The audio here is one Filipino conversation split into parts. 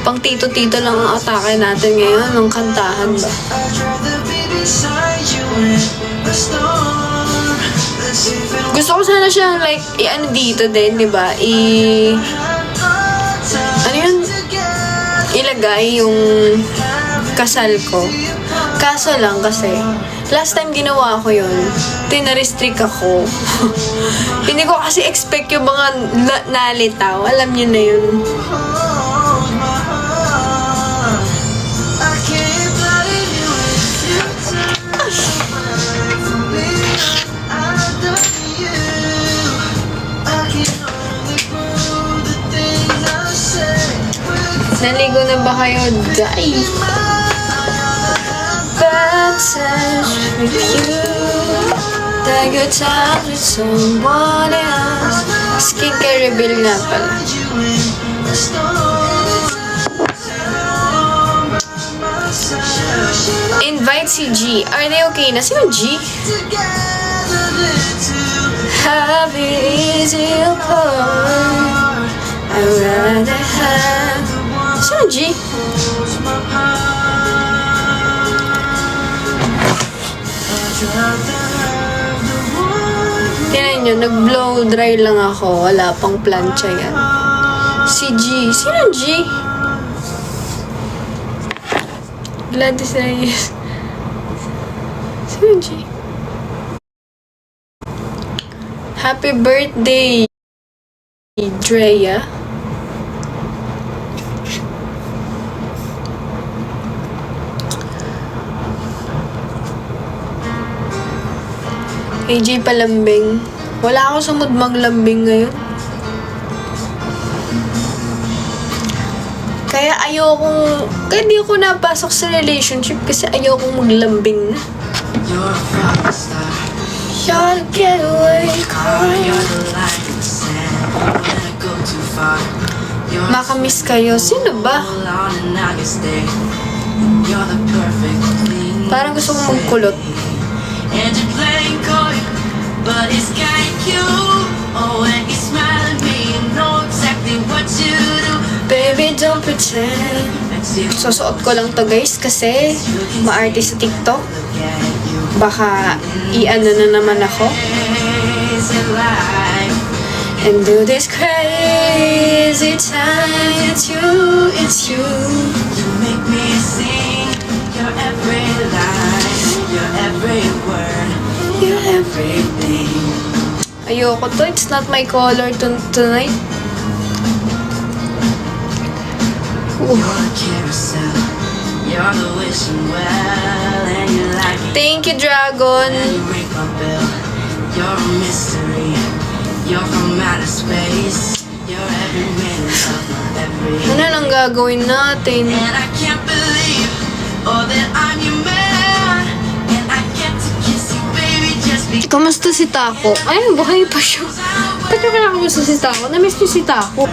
Pang tito-tito lang ang atake natin ngayon ng kantahan ba? Gusto ko sana siyang like, i-ano dito din, di ba? Ano yun? Ilagay yung kasal ko. Kaso lang kasi, last time ginawa ko yun, tina-restrict ako. Hindi ko kasi expect yung mga nalitaw. Alam niyo na yun. Naligo na ba kayo, guys? Bad touch with you. The good time with someone else. Skincare reveal nga pala. Invite si G. Are they okay na? Sino G? Happy easy apart. I'd rather have. Sino G? Tingnan nyo, nag-blow dry lang ako. Wala pang plancha yan. Si G. Sino G? Gladys Reyes. Sino G? Happy birthday, Drea. AJ Palambing. Wala ako sa mood maglambing ngayon. Kaya di ako napasok sa relationship kasi ayokong maglambing na. You're the getaway car. Makamiss kayo. Sino ba? Parang gusto kong magkulot. And you're playing coy, but it's kinda cute. Oh, and you smile at me, you know exactly what you do. Baby, don't pretend. Susuot ko lang to guys kasi maarte sa TikTok. Baka i-ano na naman ako. And do this crazy time. It's you, it's you. You make me sing your every line. You're every word, you're everything. Ayoko to, it's not my color tonight. You're the wishing well, and you like it. Thank you, Dragon. And you ring my bell. You're a mystery. You're from outer space. You're every minute of my every. Ano nang gagawin natin? And I can't believe that I'm your man. Kamusta si Taco? Ay, buhay pa siya. Ba't yung kinakamusta si Taco? Na-miss niyo si Taco.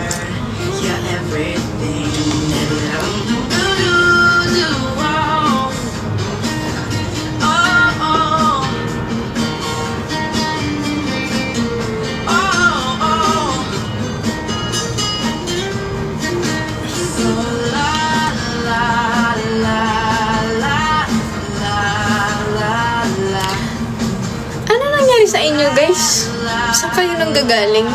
Sa inyo guys, saan kayo nanggagaling?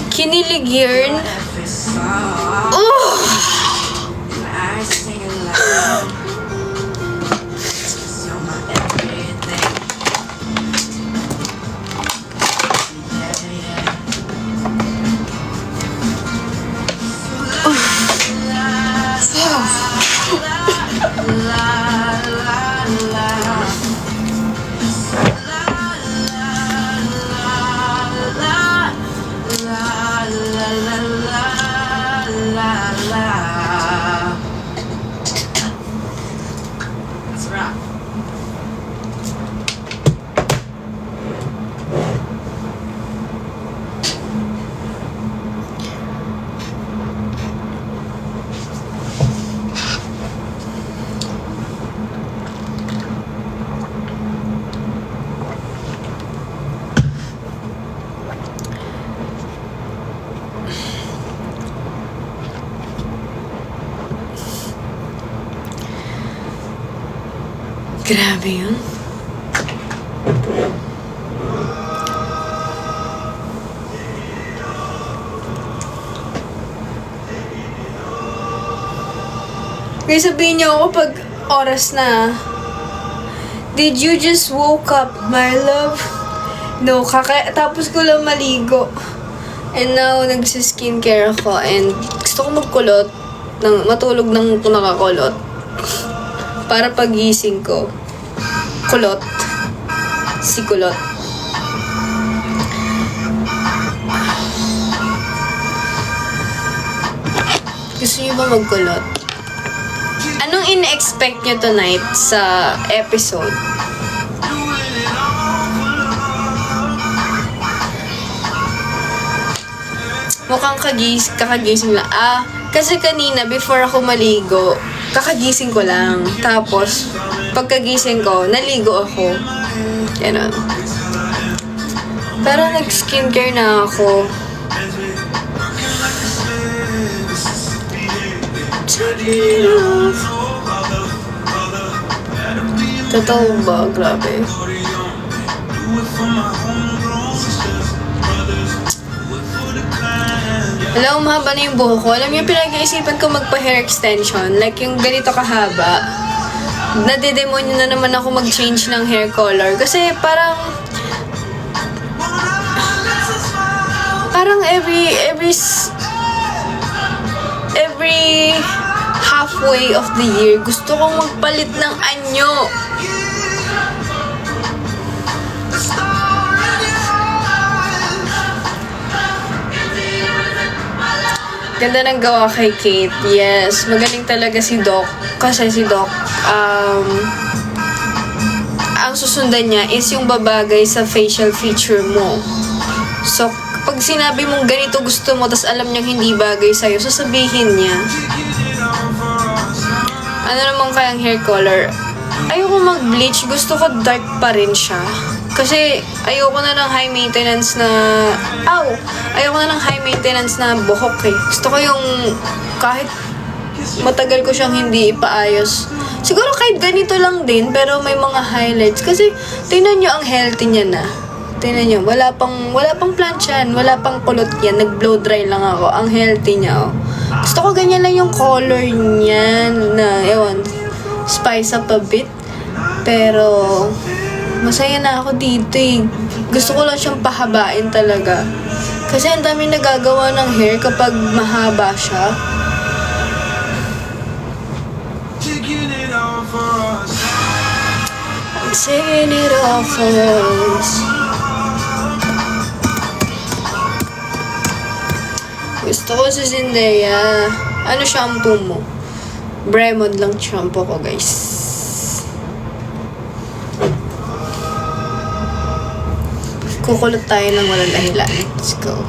Kinilig yun. Sarap. Grabe yun. Kaya sabihin niyo ako pag oras na, did you just woke up, my love? No, tapos ko lang maligo. And now, nagsiskincare ako and gusto ko magkulot, matulog ng nakakulot. Para pagising ko, kulot. Si kulot. Gusto niyo ba magkulot? Anong in-expect niyo tonight sa episode? Mukhang kakagising lang. Kasi kanina, before ako maligo, kakagising ko lang. Tapos, pagkagising ko, naligo ako. Ganon. Pero nag-skincare na ako. Totoo ba? Grabe. Alam, mahaba na yung buhok ko. Alam niyo, pinag-iisipan ko magpa-hair extension. Like, yung ganito kahaba. Nade-demonyo na naman ako mag-change ng hair color. Kasi parang every halfway of the year, gusto kong magpalit ng anyo. Ganda ng gawa kay Kate. Yes, magaling talaga si Doc. Kasi si Doc, ang susundan niya is yung babagay sa facial feature mo. So, pag sinabi mong ganito gusto mo, tas alam niyang hindi bagay sa'yo, sasabihin niya. Ano naman kayang hair color? Ayoko mag-bleach. Gusto ko dark pa rin siya. Kasi ayoko na ng high maintenance na buhok eh. Gusto ko yung kahit matagal ko siyang hindi ipaayos. Siguro kahit ganito lang din, pero may mga highlights. Kasi tingnan nyo ang healthy niya na. Tingnan nyo, wala pang plansyan, wala pang kulot yan. Nag-blow dry lang ako. Ang healthy niya, oh. Gusto ko ganyan lang yung color niya na, ewan, spice up a bit. Pero masaya na ako dito eh. Gusto ko lang siyang pahabain talaga. Kasi ang dami nagagawa ng hair kapag mahaba siya. Taking it all for us. Gusto ko si Zendaya. Ano shampoo mo? Bremond lang shampoo ko, guys. Kukulot tayo ng walang dahilan. Let's go.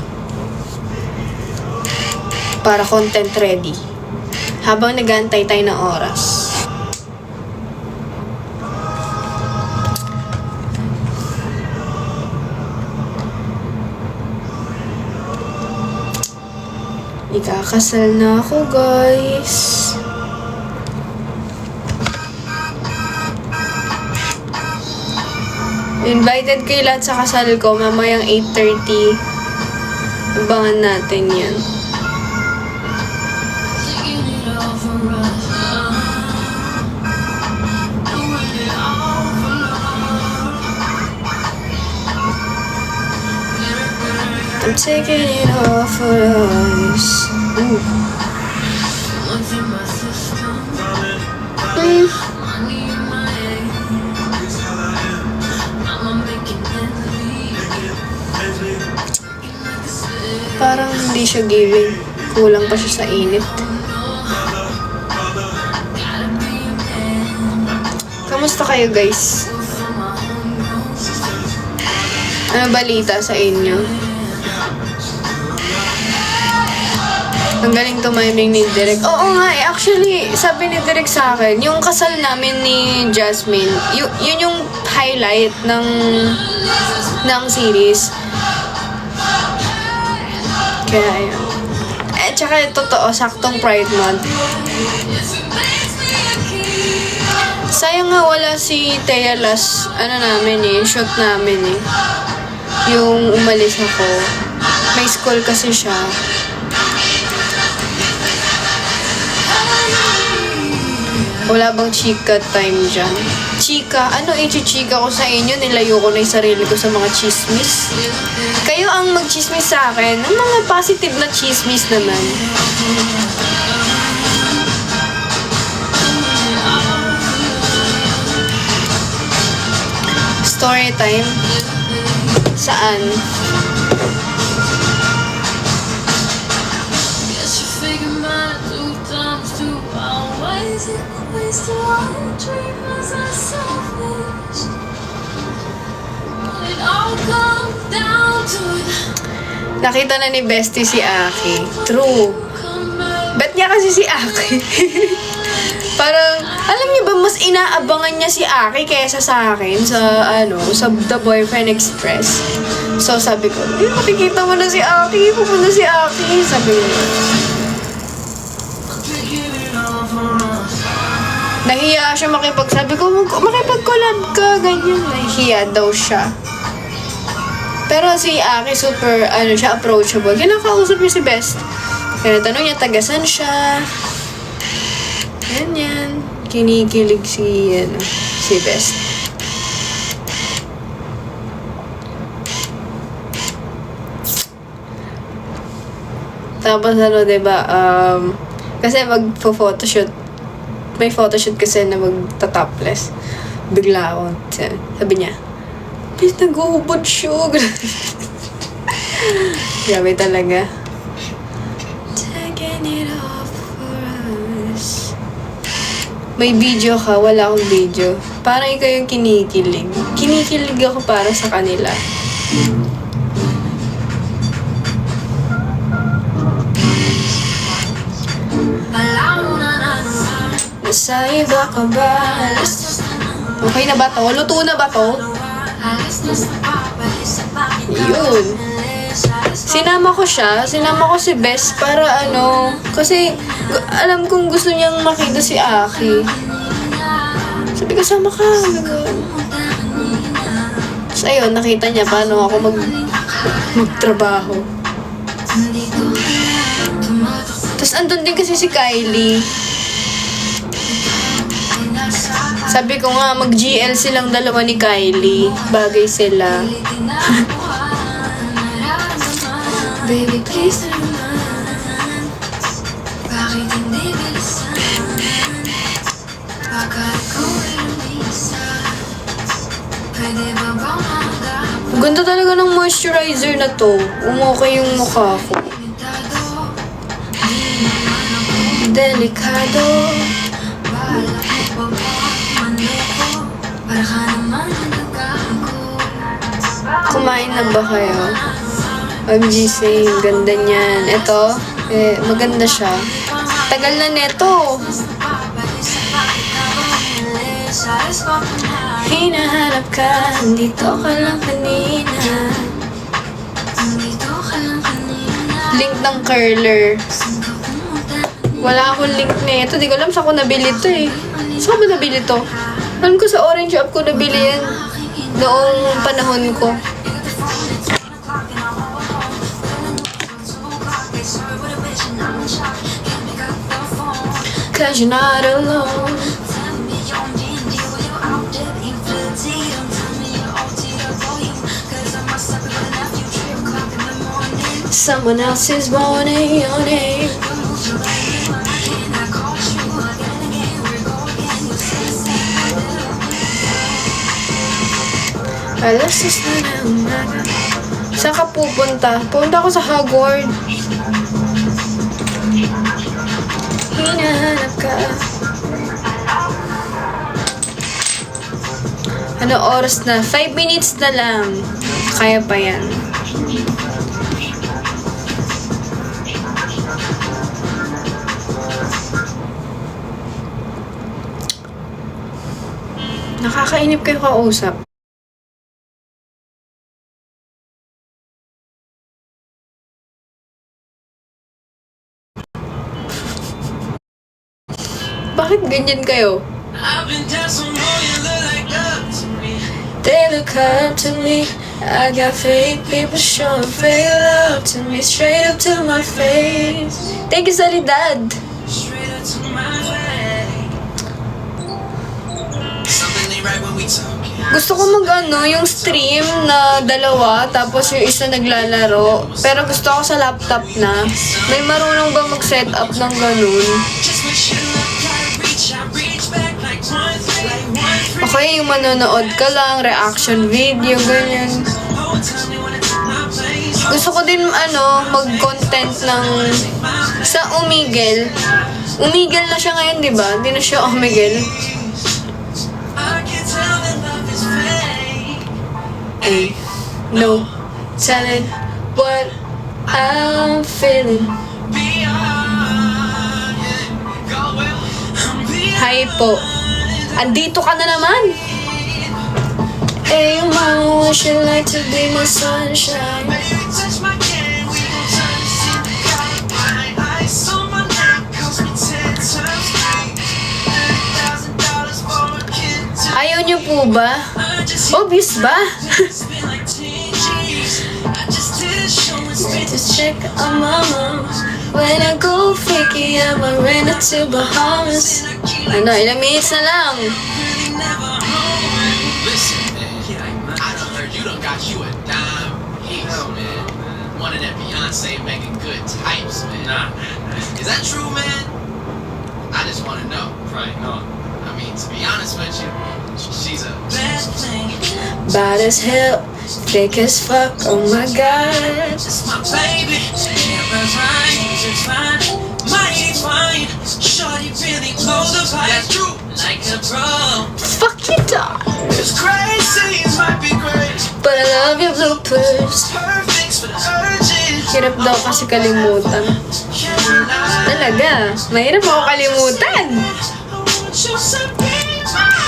Para content ready. Habang nag-aantay tayo ng oras. Ikakasal na ako, guys. Invited kayo lahat sa kasal ko mamayang 8:30. Abangan natin yan. I'm taking it all for us. Ooh. Parang hindi siya giving. Kulang pa siya sa init. Kumusta kayo, guys? Ano balita sa inyo? Ang galing tumiming ni Direk. Oo nga eh. Actually, sabi ni Direk sa akin, yung kasal namin ni Jasmine, yun yung highlight ng series. Kaya yun. Eh, tsaka totoo, saktong Pride Month. Sayang nga wala si Thea last, shoot namin eh. Yung umalis ako. May school kasi siya. Wala bang chika time dyan? Chika? Ano i-chika ko sa inyo? Nilayo ko na yung sarili ko sa mga chismis. Kayo ang mag-chismis sa akin. Ang mga positive na chismis naman. Story time? Saan? Nakita na ni Bestie si Aki. True. Bet niya kasi si Aki. Parang, alam niyo ba, mas inaabangan niya si Aki kaysa sa akin sa The Boyfriend Express. So, sabi ko, makikita mo na si Aki, pupunta si Aki. Sabi ko, nahiya siya sabi ko, makipag-collab ka, ganyan. Nahiya daw siya. Pero si Aki, super, siya, approachable. Kinakausap niya si Best. Kaya tanong niya, tagasan siya. Ganyan. Kinikilig si Best. Tapos diba, kasi magpo-photoshoot. May photoshoot kasi na magta-topless. Bigla ako. Sabi niya, please, nag-uubod siya. Grabe talaga. Taking it off for us. May video ka, wala akong video. Parang ikaw yung kinikilig. Kinikilig ako para sa kanila. Sa iba ka ba? Okay na ba to? Luto na ba to? Yun. Sinama ko si Best para kasi alam kong gusto niyang makita si Aki. Sabi ko, sama ka. So ayun, nakita niya paano ako magtrabaho. Tapos andun din kasi si Kylie. Sabi ko nga, mag-GL silang dalawa ni Kylie. Bagay sila. Baby, please naman. Bakit hindi bilisan? Bakit ko ilumisa? Pwede ba bang magahapon? Ganda talaga ng moisturizer na to. Umukay yung mukha ko. Delikado. Kumain na ba kayo? OMG, ganda niyan. Ito, maganda siya. Tagal na neto. Hinahanap ka, dito ka lang kanina. Link ng curler. Wala akong link nito. Di ko alam saan ko nabili ito eh. Saan ko ba nabili ito? Alam ko sa Orange Shop ko nabili yan. Noong panahon ko. Cause you're not alone. Someone else is wanting your name. Alas na umaga. Saan ka pupunta? Pupunta ako sa Hogwarts. Hinahanap ka. Ano oras na? 5 minutes na lang. Kaya pa yan. Nakakainip kayo kausap. Bakit ganyan kayo? I've been down some more, you look like up to me. They look up to me. I got fake people showing fake love to me. Straight up to my face. Thank you, Solidad. Straight up to my face. Something ain't right when we talking. Gusto ko yung stream na dalawa, tapos yung isa naglalaro. Pero gusto ko sa laptop na. May marunong ba mag-set up ng ganun? Just when you look, gotta reach, I reach back like one three. Okay, yung manonood ka lang, reaction video, ganyan. Whole time they wanna take my place. Gusto ko din mag-content ng sa Umigel. Umigel na siya ngayon, di ba? Hindi na siya Omigel. I can tell that love is fake. Ay, no telling what I'm feeling. Beyond, yeah. Go well. I'm beyond. Hi po. Andito ka na naman. Hey, mama, would you like to be my sunshine? Baby, touch my hand, we gon' turn this into God. Ice on my neck, cost me 10 times three. $30,000 for a kid to Ayaw niyo po ba? I just Obvious ba? spent like 10 G's. I just did a show and spent Just check on my mom. When I go freaky, I'ma rent it to Bahamas. Ano, ilang minutes na lang. really never home. Listen, man, I done heard you done got you a dime piece, man. One of that Beyonce making good types, man. Nah. Is that true, man? I just want to know. Right, no. I mean, to be honest with you, she's a... Bad thing, Bad as hell, thick as fuck, oh my god. that's my baby. Never mind, just fine. Mighty fine. Shorty really blows the pipe. That's true. Like a pro. Fuck you, dog. It's crazy, it might be great. But I love your bloopers. Perfect for the urgent. Hirap daw kasi kalimutan. Can't lie. Talaga, mahirap ako kalimutan. I want you to be mine.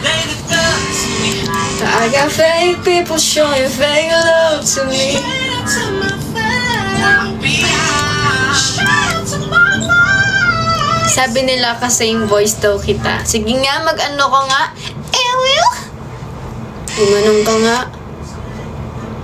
They look up to me. I got fake people showing fake love to me. Straight up to my face. Beyond. Straight up to my mind. Sabi nila kasing voice daw kita. Sige nga, mag-ano ka nga. Ew! Gumanong ka nga.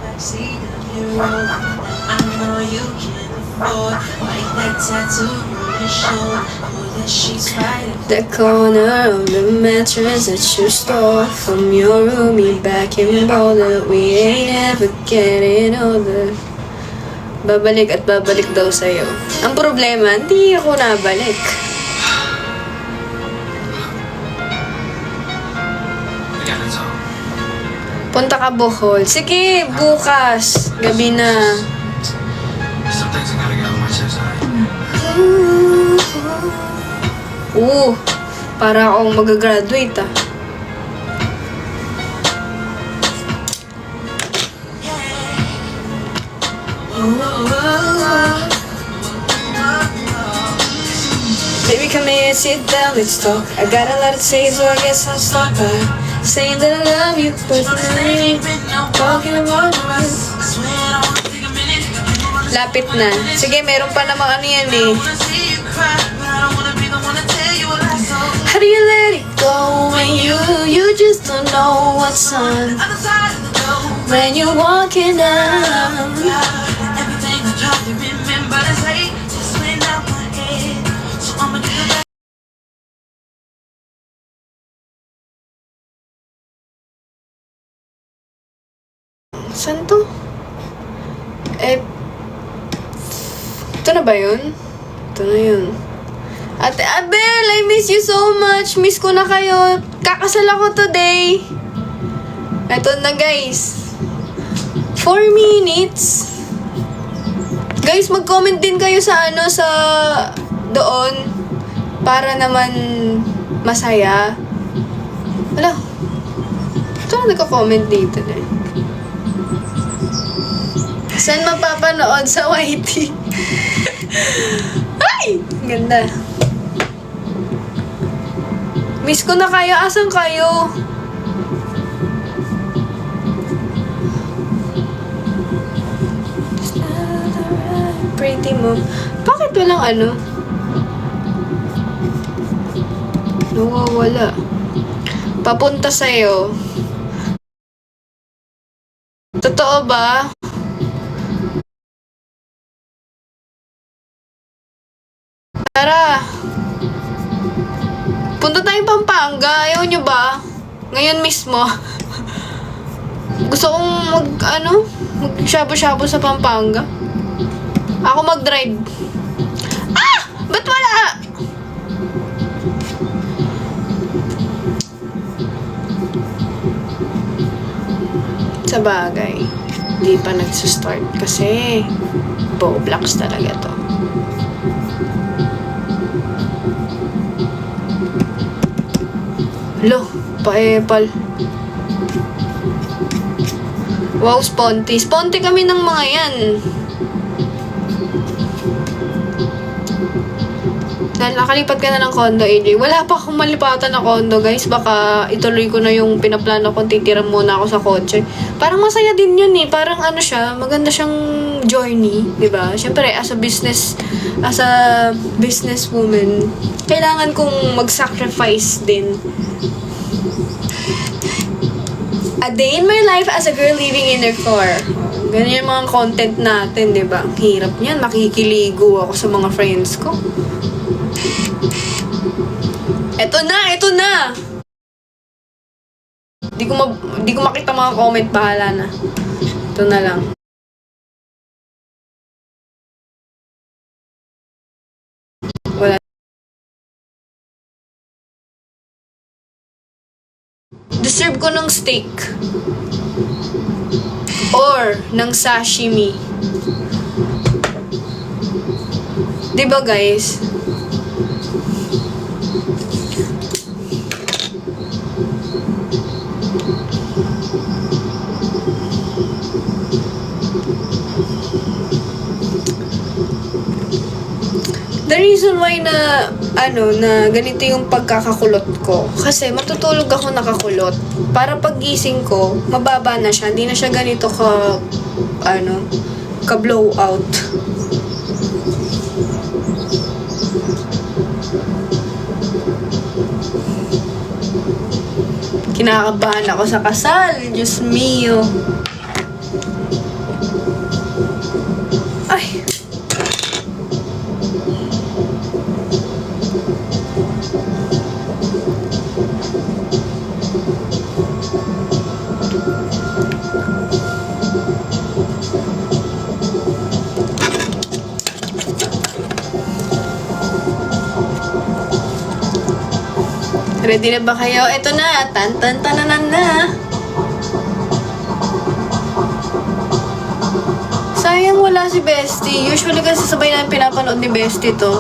Backseat of your road. I know you can afford. Like that tattoo on your shoulder. Oh, that she's right. The corner of the mattress that you stole from your roomie back in Boulder. We ain't ever getting older. Babalik at babalik daw sa'yo. Ang problema, hindi ako nabalik. We got it all. Punta ka Bohol. Sige, bukas. Gabi na. Some things I gotta get off my chest, alright? Para akong mag-graduate ah. Baby, come here, sit down, let's talk. I got a lot to say, so I guess I'll start by saying that I love you, but I ain't talking about us. Lapit na. Sige, meron pa namang ano yan eh. How do you let it go when you just don't know what's on? When you're walking down. Everything I try to remember to say just went out my head. So I'ma do the Saan to? Ito na ba yun? Ito na yun. Ate Abel, I miss you so much. Miss ko na kayo. Kakasal ako today. Ito na guys. 4 minutes. Guys, mag-comment din kayo sa sa doon para naman masaya. Wala. Ito na nagko-comment dito na. Saan mapapanood sa YT? Ay! Ganda. Miss ko na kayo. Asan kayo? Pretty mo. Bakit walang ano? Nawawala. Papunta sa'yo. Totoo ba? Tara. Punta tayong Pampanga. Ayaw nyo ba? Ngayon mismo. Gusto kong mag-shabu-shabu sa Pampanga. Ako mag-drive. Ah! Ba't wala? Sa bagay, di pa nagsistart kasi Roblox talaga to. Lo, pa-epal. Wow, Sponty. Sponty kami ng mga yan. Nakalipat ka na ng condo, AJ. Wala pa akong malipatan na condo, guys. Baka ituloy ko na yung pinaplano kong titira muna ako sa kotse. Parang masaya din yun eh. Parang ano siya, maganda siyang journey, di ba? Siyempre, as a businesswoman, kailangan kong mag-sacrifice din. A day in my life as a girl living in her car. Ganyan yung mga content natin, di ba? Ang hirap niyan. Makikiligo ako sa mga friends ko. Eto na! Di ko makita mga comment, bahala na. Ito na lang. Wala. Deserve ko ng steak. Or ng sashimi. Diba guys? The reason why na ganito yung pagkakakulot ko kasi matutulog ako nakakulot para paggising ko mababa na siya, hindi na siya ganito ka blow out. Kinakabahan ako sa kasal, Diyos mio. Ay. Ready na ba kayo? Ito na! Tan-tan-tananan na! Sayang wala si Bestie. Usually kasi sabay namin pinapanood ni Bestie to.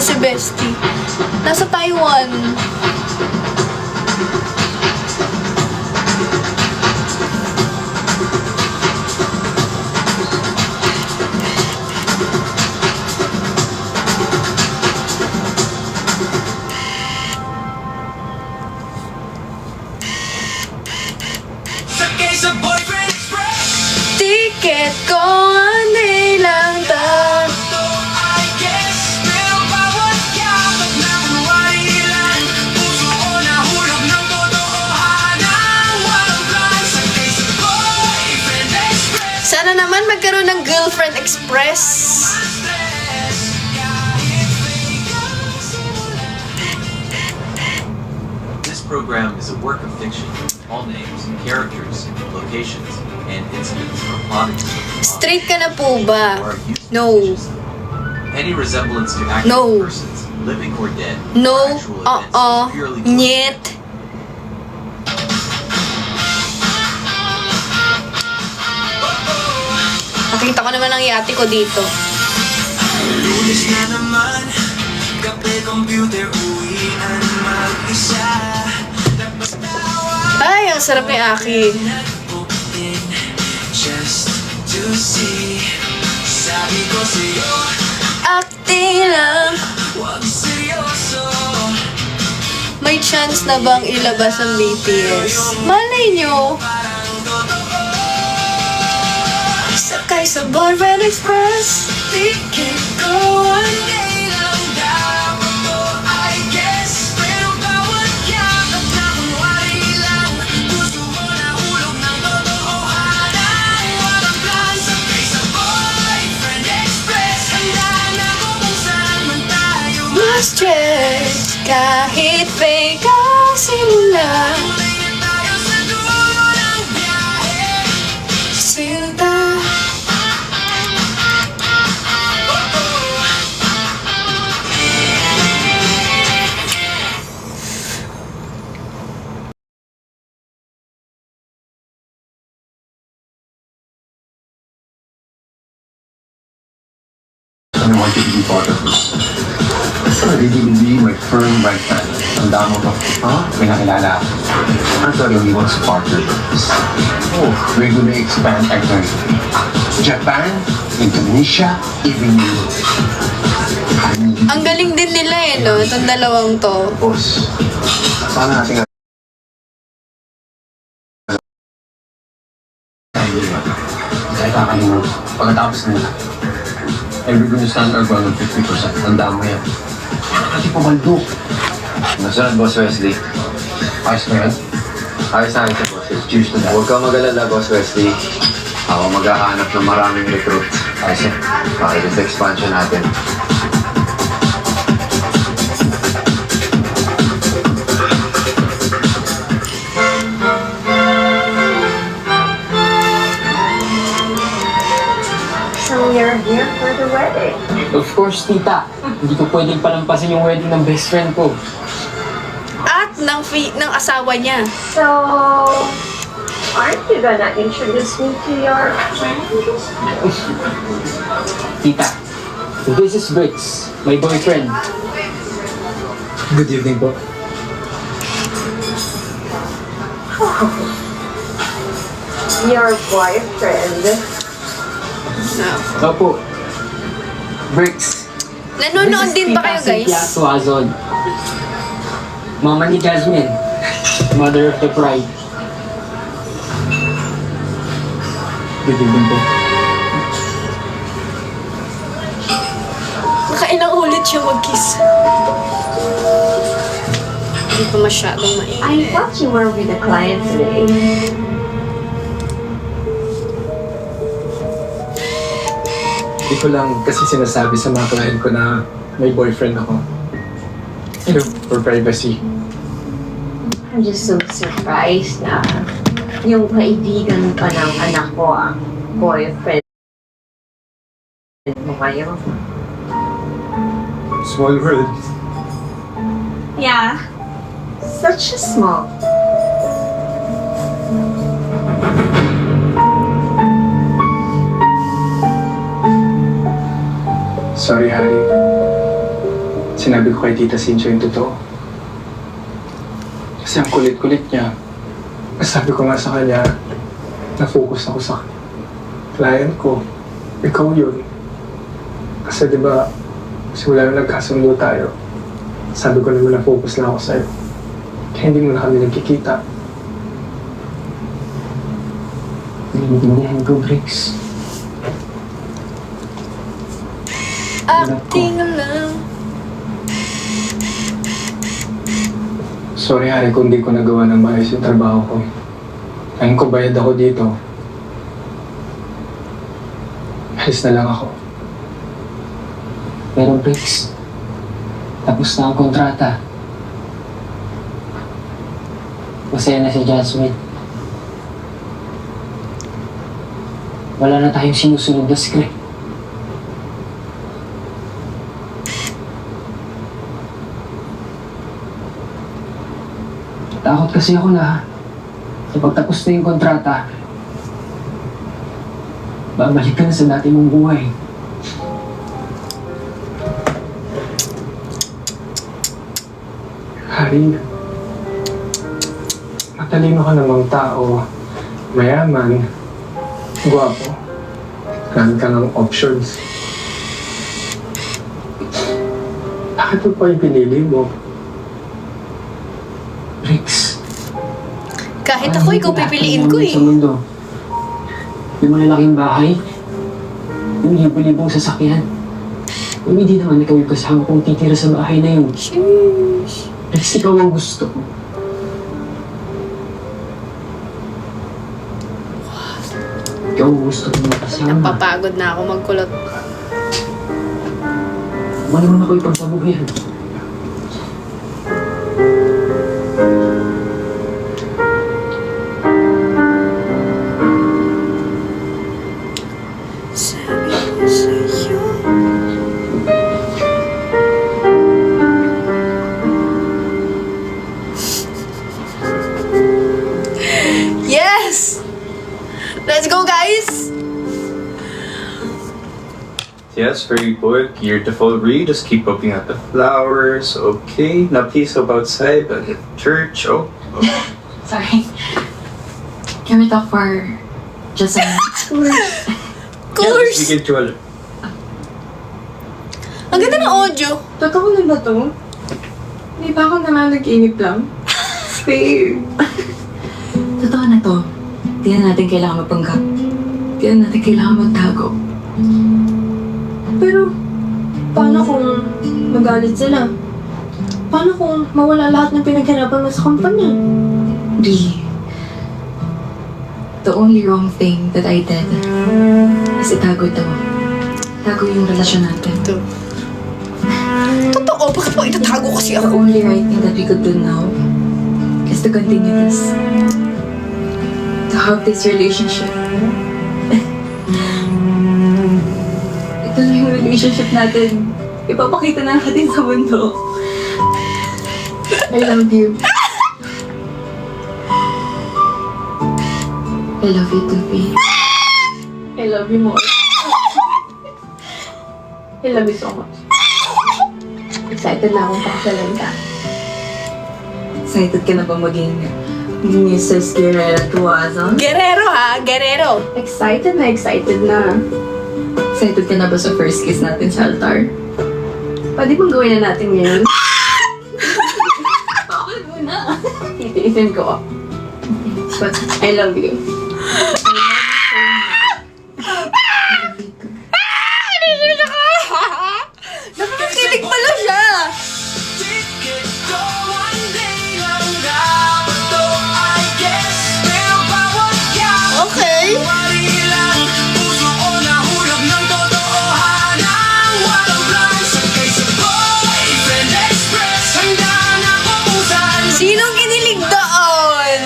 Si Bestie. Nasa Taiwan. Ticket ko hindi lang ta. Sana naman magkaroon ng Girlfriend Express. This program is a work of fiction. All names, characters, locations, and incidents are plotted Straight ka na po ba? or are used to No. fictitious them. Any resemblance to actual No. persons, living or dead, No. or actual events is purely Nyet. Nakita ko naman ang yate ko dito. Lunes na naman, kape, computer, uwian, mag-isa. Ay, ang sarap ni Aki. Nag-book-in just to see. Sabi ko sa'yo, Acting lang. huwag seryoso. May chance na bang ilabas ang BTS? Malay nyo. Parang totoo. Sakay sa Boyfriend Express. We can go one day lang dapat to, I guess. Pero bawat yakap na kunwari lang. Gusto mo na hulog ng totohanan. Walang plan, sakay sa Boyfriend Express. Handa na ko kung saan man tayo Ma-stress kahit fake ang simula. Tuloy na tayo sa dulo ng biyahe. Sinta. I want you to be part of this. Really will be my firm right hand. Ang damo ko. May nakilala ako. I'm sorry, he wants to partner with this. Oh, we're gonna expand our territory. Japan, Indonesia, even Europe. I need you. Ang galing din nila eh, no? Itong dalawang to. Boss, sana natin kahit kakalimutan. Pagkatapos nila, we're gonna stand our ground of 50%. Ang damo yan. Kasi pumaldo. Nasunod, Boss Wesley. Ayos na yan. Ayos na ito, Boss Wesley. Cheers to that. Huwag kang mag-alala, Boss Wesley. Ako maghahanap ng maraming recruit Ayos yan. para sa expansion natin. So you're here for the wedding? Of course, tita. Hindi ko pwedeng palampasin yung wedding ng best friend ko. At ng asawa niya. So, aren't you gonna introduce me to your friends? Tita, this is Briggs, my boyfriend. Good evening po. Your boyfriend? Opo. Briggs. Nanonood din ba kayo, Cynthia guys? Tuazon. Mama ni Jasmine. Mother of the bride. Good evening po. Nakailang ulit siya mag-kiss. Hindi pa masyadong maingay. I thought you were with a client today. Hindi ko lang kasi sinasabi sa mga client ko na may boyfriend ako. You know, for privacy. I'm just so surprised na yung kaibigan pa ng anak ko ang boyfriend mo ngayon. Small world. Yeah. Such a small. Sorry, Harry. Sinabi ko kay Tita Cynthia yung totoo. Kasi ang kulit-kulit niya. Sabi ko nga sa kanya, na-focus ako sa client ko. Ikaw yun. Kasi diba, simula nung nagkasundo tayo, sabi ko naman na-focus na ako sa'yo. Kaya hindi mo na kami nagkikita. Naiintindihan ko, Briggs. Acting lang. Sorry, Harry, kung di ko nagawa ng maayos yung trabaho ko. Ayun ko, bayad ako dito. Alis na lang ako. Pero Briggs, tapos na ang kontrata. masaya na si Jasmine. Wala na tayong sinusunod na script. Takot kasi ako na kapag tapos na yung kontrata, babalik ka na sa dati mong buhay. Harry, matalino ka namang tao, mayaman, gwapo, marami ka ng options. Bakit mo pa yung pinili mo? Rex, Kahit ako, ikaw pipiliin ko eh. Sa mundo. Yung malalaking bahay, yung libo-libong sasakyan. Kung hindi naman ikaw yung kasama kong titira sa bahay na yun. Sheesh. Rex, ikaw ang gusto ko. Ikaw ang gusto ko makasama. Napapagod na ako magkulot. Wala naman ako ipagsabuhin. Sabi ko sa'yo. Yes! Let's go, guys! Yes, very good. Beautiful read. Just keep looking at the flowers. Okay. Now please go outside at the church. Oh. Sorry. Can we talk for just a minute? Course! Yeah, just begin to Ang ganda ng audio. Totoo na ba to? Hindi ba ako nananaginip lang? Babe. Totoo na to. Di na natin kailangan mapanggap. Di na natin kailangan magtago. Pero, paano kung magalit sila? Paano kung mawala lahat ng pinaghirapan mo sa kumpanya? Di. The only wrong thing that I did is itago ito. Tago yung relasyon natin. Totoo, bakit mo itatago kasi The ako? only right thing that we could do now is to continue this. To have this relationship. Ito na yung relationship natin. Ipapakita na natin sa mundo. I love you. I love you too, babe. I love you more. I love you so much. Excited na akong pakasalan ka. Excited ka na ba maging Mrs. Guerrero Tuazon? Guerrero ha, Guerrero. Excited na. Excited ka na ba sa first kiss natin sa altar? Pwede bang gawin na natin ngayon? Bakit muna? Titiisin ko. But I love you. Nakakakilig pala siya. Okay. Sinong kinilig doon?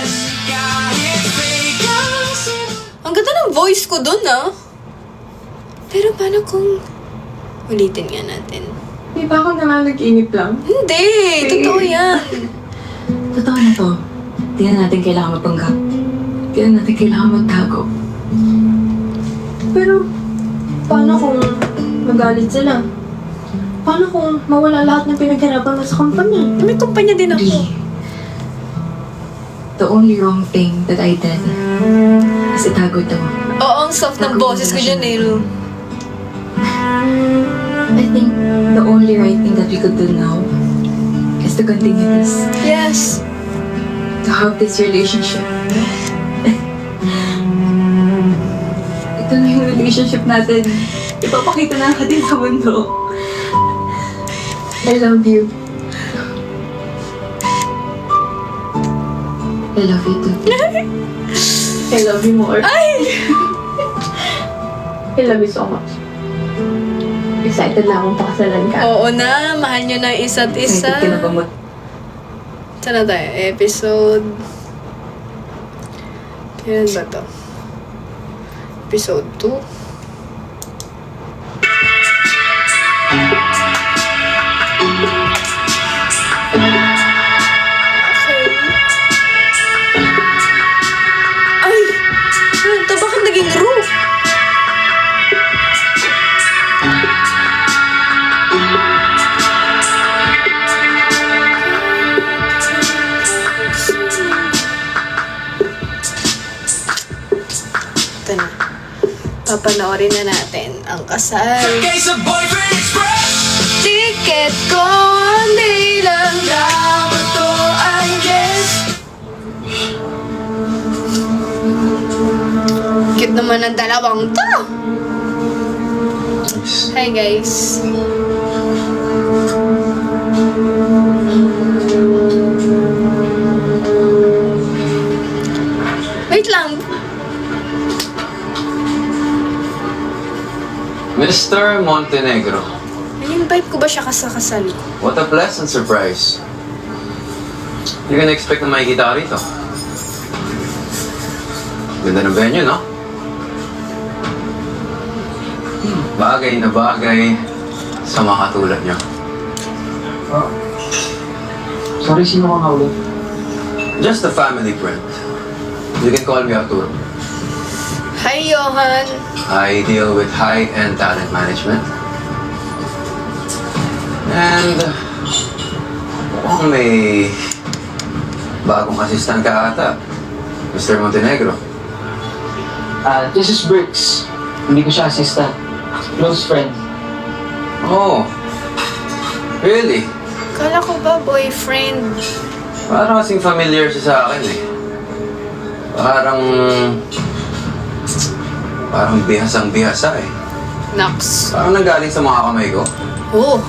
Ang ganda ng voice ko doon, ah. Pero paano kung ulitin nga natin? Di ba ako nananaginip lang? Hindi, totoo yan. Totoo na to. Di na natin kailangan mapanggap. Di na natin kailangan magtago. Pero, paano kung magalit sila? Paano kung mawala lahat ng pinaghirapan mo sa kumpanya? May kumpanya din ako. Di. The only wrong thing that I did is itago ito. Oo, ang soft ng boses ko dyan eh. No? I think the only right thing that we could do now is to continue this. Yes. To have this relationship. Ito na yung relationship natin. Ipapakita na natin sa mundo. I love you. I love you too. I love you more. Ay! I love you so much. Excited na akong pakasalan ka. Oo na, mahal nyo na isa't isa. Excited ka na ba Saan na tayo? Episode Kailan ba to? Episode 2? Ay! Ano to? Bakit naging Ru? Ito na. Papanoorin na natin ang kasal. Ticket ko hindi lang dapat to, I guess. Cute naman ang dalawang to. Hi guys. Wait lang. Mr. Montenegro, In-invite ko ba siya sa kasal ko? what a pleasant surprise. Hindi ka na-expect na makikita ka rito. Ganda ng venue, no? Bagay na bagay sa mga katulad niyo. Sorry, sino ka nga ulit? Just a family friend. You can call me Arturo. Hi, Johan. I deal with high-end talent management. And mukhang may bagong assistant ka ata, Mr. Montenegro. This is Briggs. Hindi ko siya assistant. Close friend. Oh, really? Kala ko ba boyfriend? Parang kasing familiar siya sa akin eh. Parang bihasang-bihasa eh. Naks. Parang nanggaling sa mga kamay ko. Oh.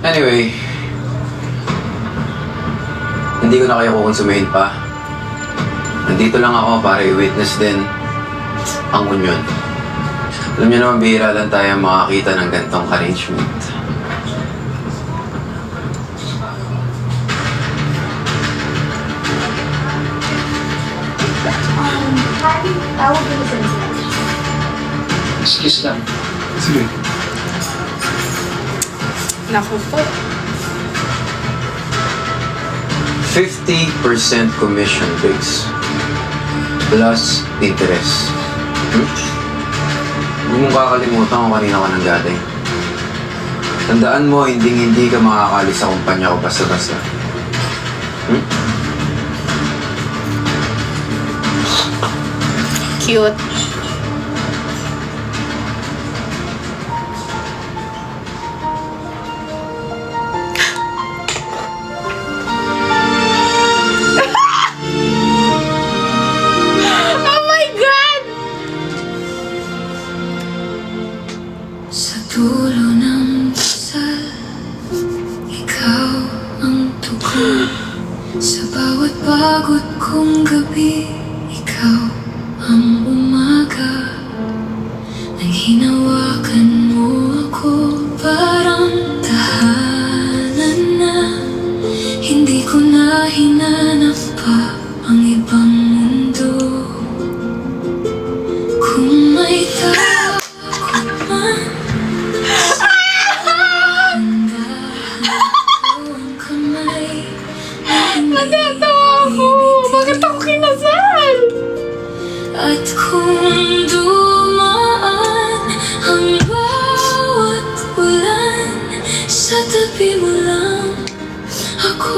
Anyway, hindi ko na kayo kukonsumihin pa. Nandito lang ako para i-witness din ang union. Alam niyo naman, bihira lang tayo makakita ng gantong arrangement. Tawag mo sa Excuse lang. Sige. Naku po. 50% commission base plus interest. Huwag mong kakalimutan kung kanina ka nanggaling. Tandaan mo, hindi ka makakalis sa kumpanya ko basta-basta. Cute. Oh my God! Sa dulo ng dasal, ikaw ang tugon. Sa bawat pagod kong gabi, ikaw ang umaga. Nang hinawakan mo ako, parang tahanan na. Hindi ko na hinanap pa ang ibang mundo. Kung may takot man, Natatawa ako! Bakit ako kinasal? at kung dumaan ang bawat ulan, sa tabi mo lang ako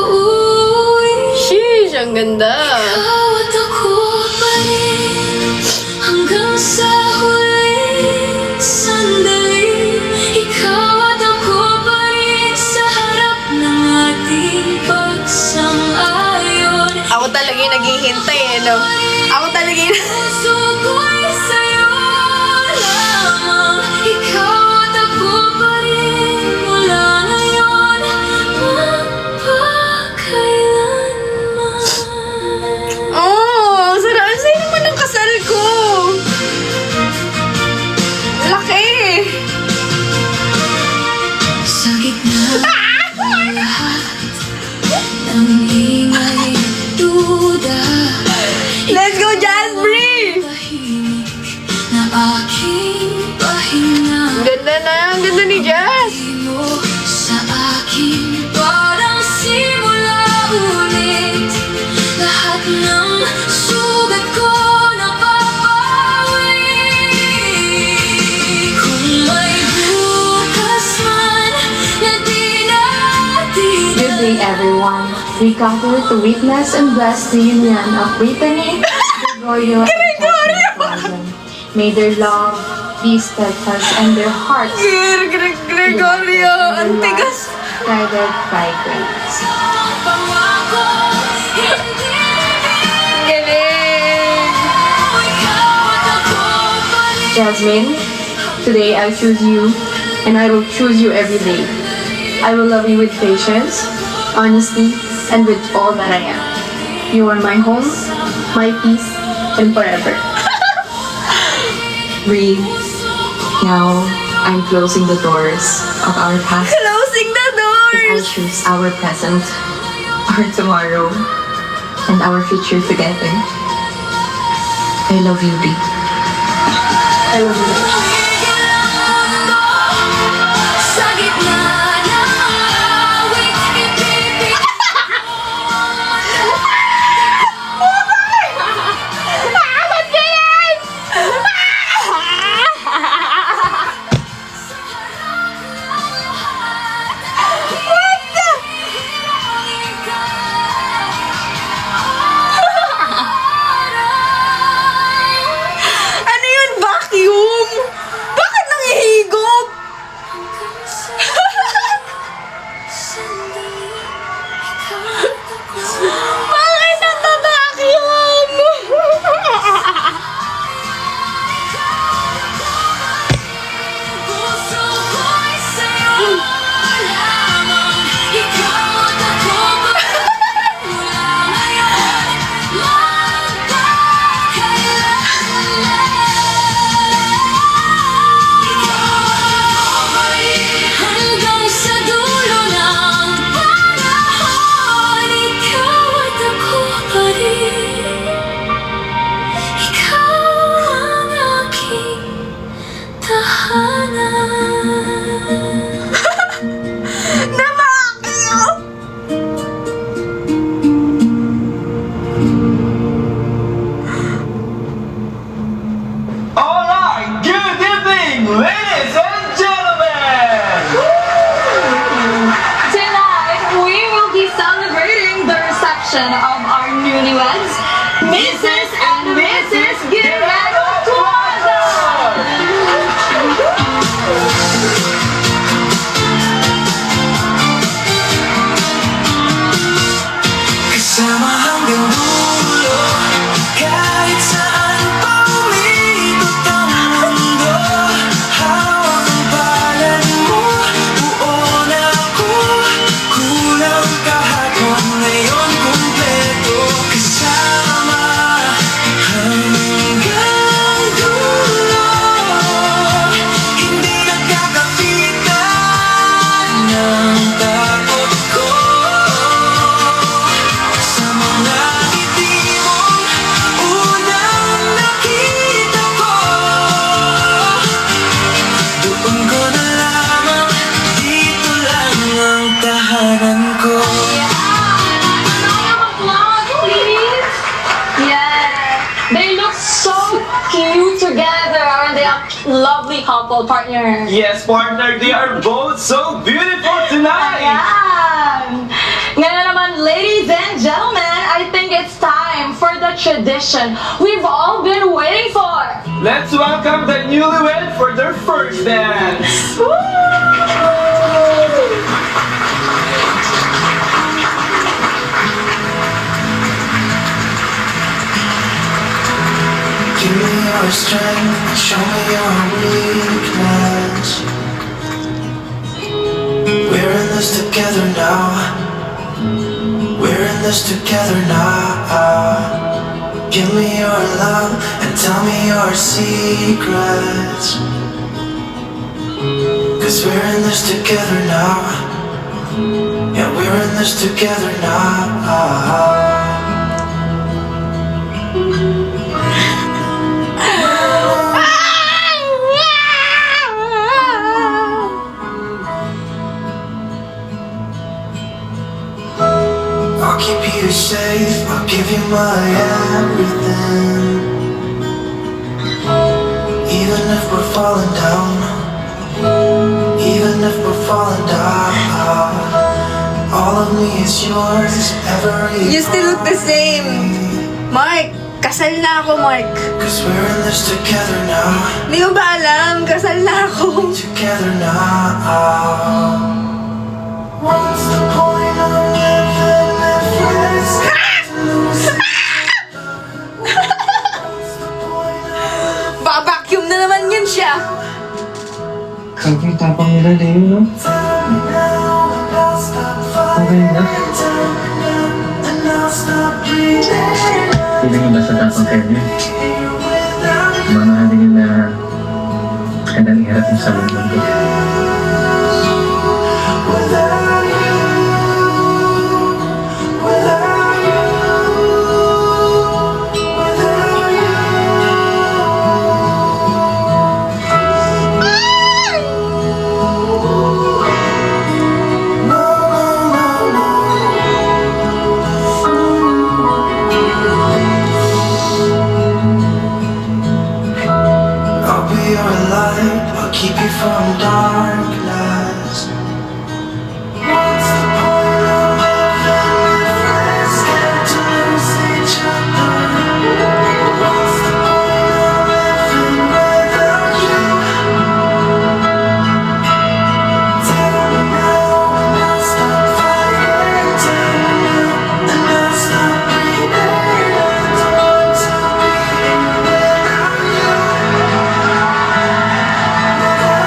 uuwi. Sheesh, ang ganda. Ikaw at ako pa rin hanggang sa huling sandali. Ikaw at ako pa rin sa harap ng ating pagsang-ayon. Ako talaga yung naghihintay eh, no? Ako talaga yung... Puso ko'y sa'yo lamang. Ikaw at ako pa rin mula ngayon magpakailanman. Oh, sarap. Ang saya naman ng kasal ko. Laki. Sa gitna Let's go, Jasmine! Na aking pahinga. Ganda na, ang ganda ni Jazz. Sa akin parang simula ulit. Lahat ng sugat ko napapawi. Kung may bukas man na di natin. Good day, everyone. We gather to witness and bless the union of Brittany, Gregorio, and Jasmine Flanagan. May their love be steadfast and their hearts Gregorio, ang tigas. guided by grace. Pangako, hindi Galing. ikaw at ako pa rin. Jasmine, today I choose you, and I will choose you every day. I will love you with patience, honesty, and with all that I am. You are my home, my peace, and forever. Breathe. Now, I'm closing the doors of our past. Closing the And I doors. choose our present, our tomorrow, and our future together. I love you, B. I love you. Sa gitna ng awit, ibibigay Ba't ganyan? What the? Ano yun? Vacuum? Bakit nangihigop? Bakit nagbabacuum? Puso ko'y sa'yo lamang. Ikaw at ako mula ngayon, hanggang sa dulo ng panahon, ikaw at ako pa rin. Ikaw ang aking tahanan. Namakiyo! Alright, good evening, ladies and gentlemen! Tonight, we will be celebrating the reception of our newlyweds, Mrs. and Mrs. Guerrero Tuazo. Kasama hanggang dulo, kahit saan pa umikot ang mundo. Hawak ang palad mo, buo na ako. Kulang kahapon, ngayon kumpleto. Kasama hanggang dulo, hindi nagkakapitan ng takot ko. Sa mga ngiti mong unang nakita ko, doon ko na lamang, dito lang ang tahanan ko. Yeah, they look so cute together. Aren't they a lovely couple partner? Yes, partner, they are both so beautiful tonight! Ayan! Ngayon naman, ladies and gentlemen, I think it's time for the tradition we've all been waiting for. Let's welcome the newlywed for their first dance! Give me your strength, show me your weakness. We're in this together now. We're in this together now. Give me your love and tell me your secrets. Cause we're in this together now. Yeah, we're in this together now. safe, I'll give you my everything. Even if we're falling down, even if we're falling down, all of me is yours, every You still look the same. Mark, kasal na ako, Mark. Cause we're in this together now. Hindi mo ba alam? Kasal na ako. Together now. What's the point of living if we're scared to lose it? Babacuum na naman yan siya. Grabe yung tapang nila, Leo, no? Okay na. Hindi nga basta tapang kayo niya. Mamahalin nila kailang iharap niya sa mundo. I'll be your light, I'll keep you from darkness. What's the point of living if we're scared to lose each other? What's the point of living without you? Tell me now and I'll stop fighting. Tell me now and I'll stop breathing. I don't want to be here without you.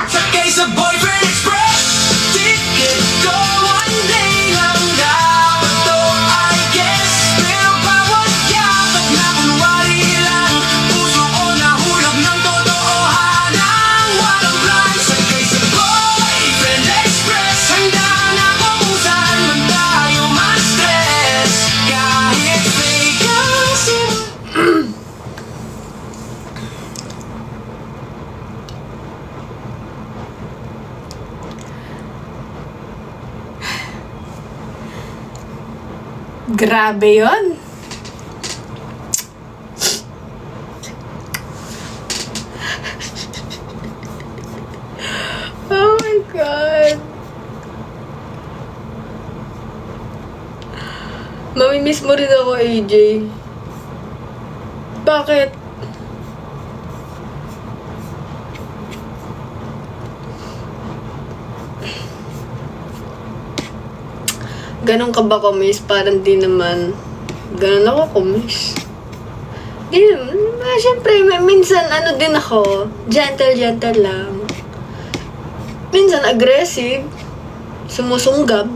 Sakay sa Boyfriend Express Ticket ko one day lang dapat to, I guess. Pero bawat yapak na kunwari lang, puso ko nahulog ng totohanan. Walang plan, sakay sa Boyfriend Express. Handa na ko kung saan man tayo ma-stress. Kahit fake ang simula. Grabe yon. Oh my God. Mamimiss mo rin ako, AJ. Bakit? Ganon ka ba kumis? Parang di naman. Ganon ako kumis. Di naman. Siyempre, minsan ano din ako. Gentle lang. Minsan aggressive. Sumusunggab.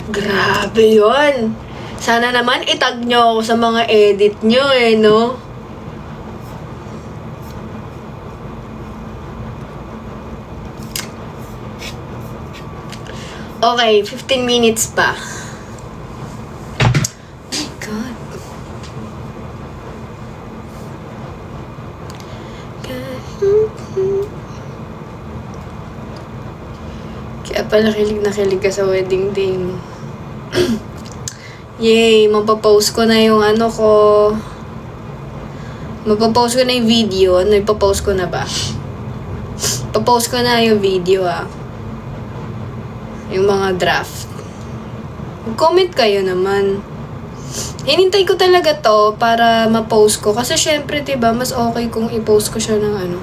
Grabe yon. Sana naman itag nyo ako sa mga edit nyo no? Okay, 15 minutes pa. Oh my God. Kaya pala kilig ka sa wedding day mo. Yay, mapapost ko na yung ano ko. Mapapost ko na yung video. Ano, ipapost ko na ba? Papost ko na yung video yung mga draft. Comment kayo naman. Hinintay ko talaga to para ma-post ko. Kasi syempre, diba, mas okay kung i-post ko siya ng ano.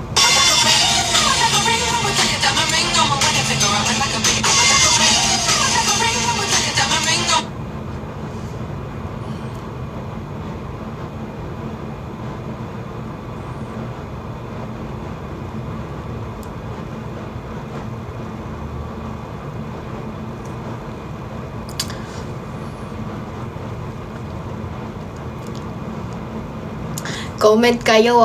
Comment kayo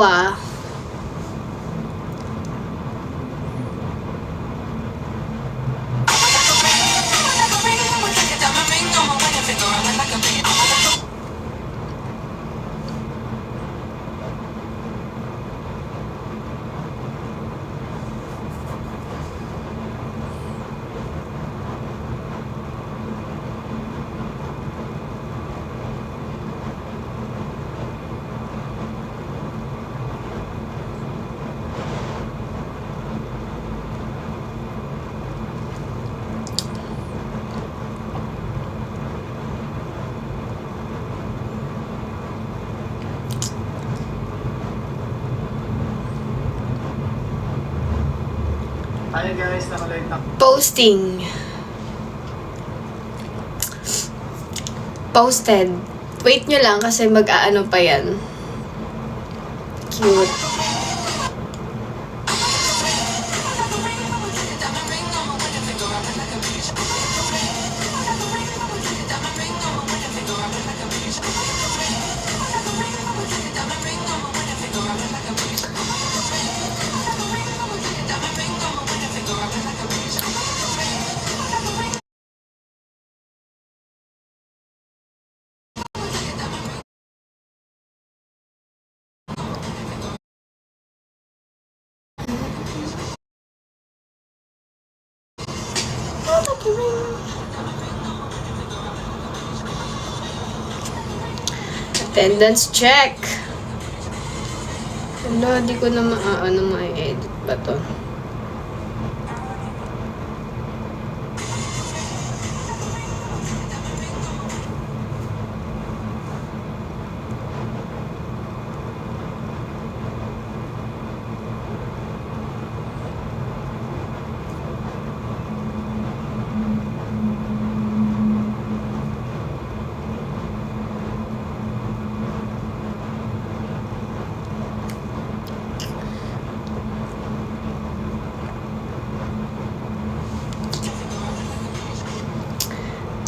Posting. Posted. Wait nyo lang kasi mag-aano pa yan. Cute. Attendance check. Wala, di ko na ma-edit ba to?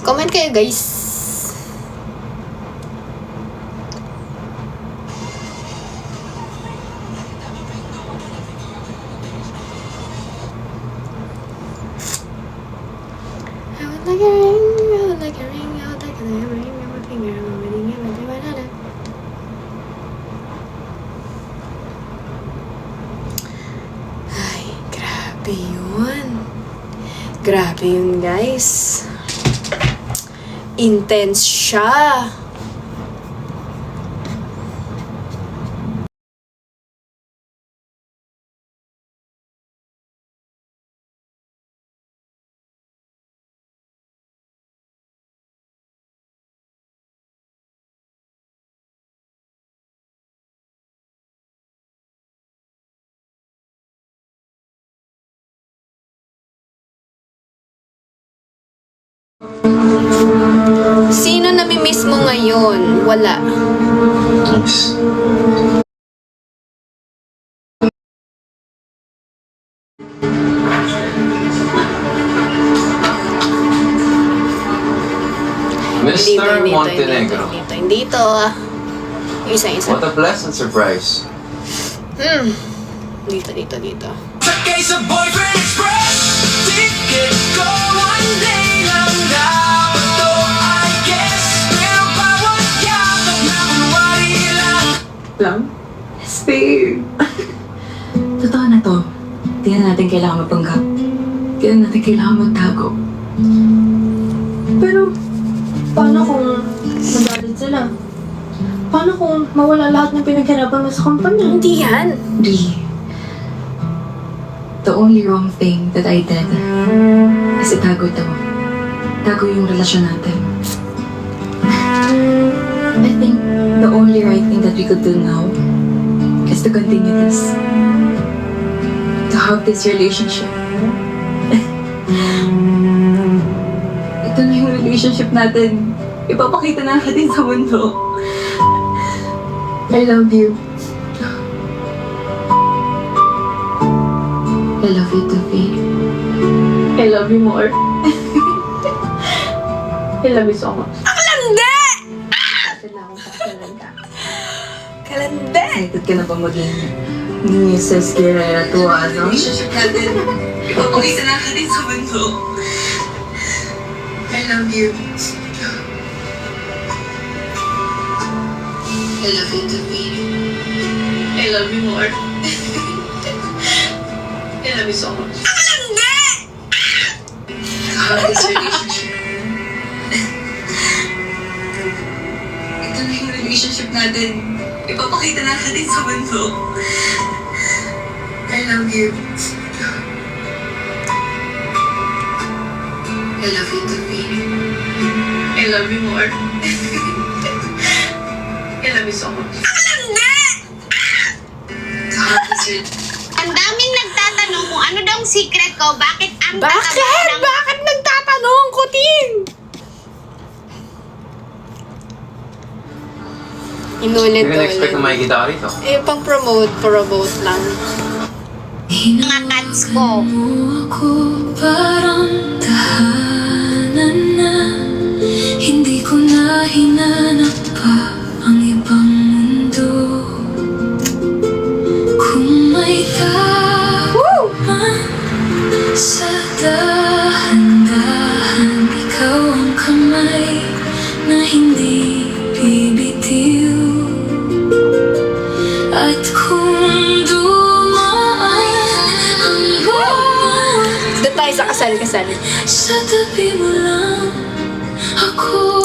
Comment kayo, guys. I would like a ring, I would like a ring, I would like a ring on my finger, I'm reading it, but I don't. Ay, grabe yun. Grabe yun, guys. Intense siya. Sino nami-miss mo ngayon? Wala. Thanks. Mr. Montenegro. Dito. Isa-isa. What a pleasant surprise. Dito. Sa case of Boyfriend Express, ticket ko one day lang daw ito, I guess. Pero bawat yakap na kunwari lang. Stay. Totoo na to. Di na natin kailangan mapanggap. Di na natin kailangan magtago. Pero, paano kung magalit sila? Paano kung mawala lahat ng pinaghirapan mo sa kumpanya? Hindi yan. Di. The only wrong thing that I did is itago ito. Tago yung relasyon natin. I think the only right thing that we could do now is to continue this. To have this relationship. Ito na yung relationship natin. Ipapakita na natin sa mundo. I love you. I love you too, Faye. I love you more. I love you so much. Kalande! Kalande! Excited ka na ba maging Mrs. Guerrero to, ano? Relationship natin. Ipapakita na natin sa mundo. I love you. I love you too, Faye. I love you more. I love you so much. Kalande! Have this relationship. Ito na yung relationship natin. Ipapakita na natin sa mundo. I love you. I love you too, baby. I love you more. I love you so much. Kalande! Have this Ang daming nagtatanong nagtatanong kung ano daw ang secret ko, bakit ang tataba Bakit? ng... Bakit nagtatanong, Kuting? Hindi ko na-expect Inulit-ulit. na makikita ka rito. Eh, promote lang. mga cats ko? Ako parang tahanan na hindi ko na hinanap pa ang ibang mundo. Kung may tao man sa dahan-dahan, ikaw ang kamay na hindi bibitiw. At kung dumaan ang buwan Doon tayo sa kasal. sa tabi mo lang, ako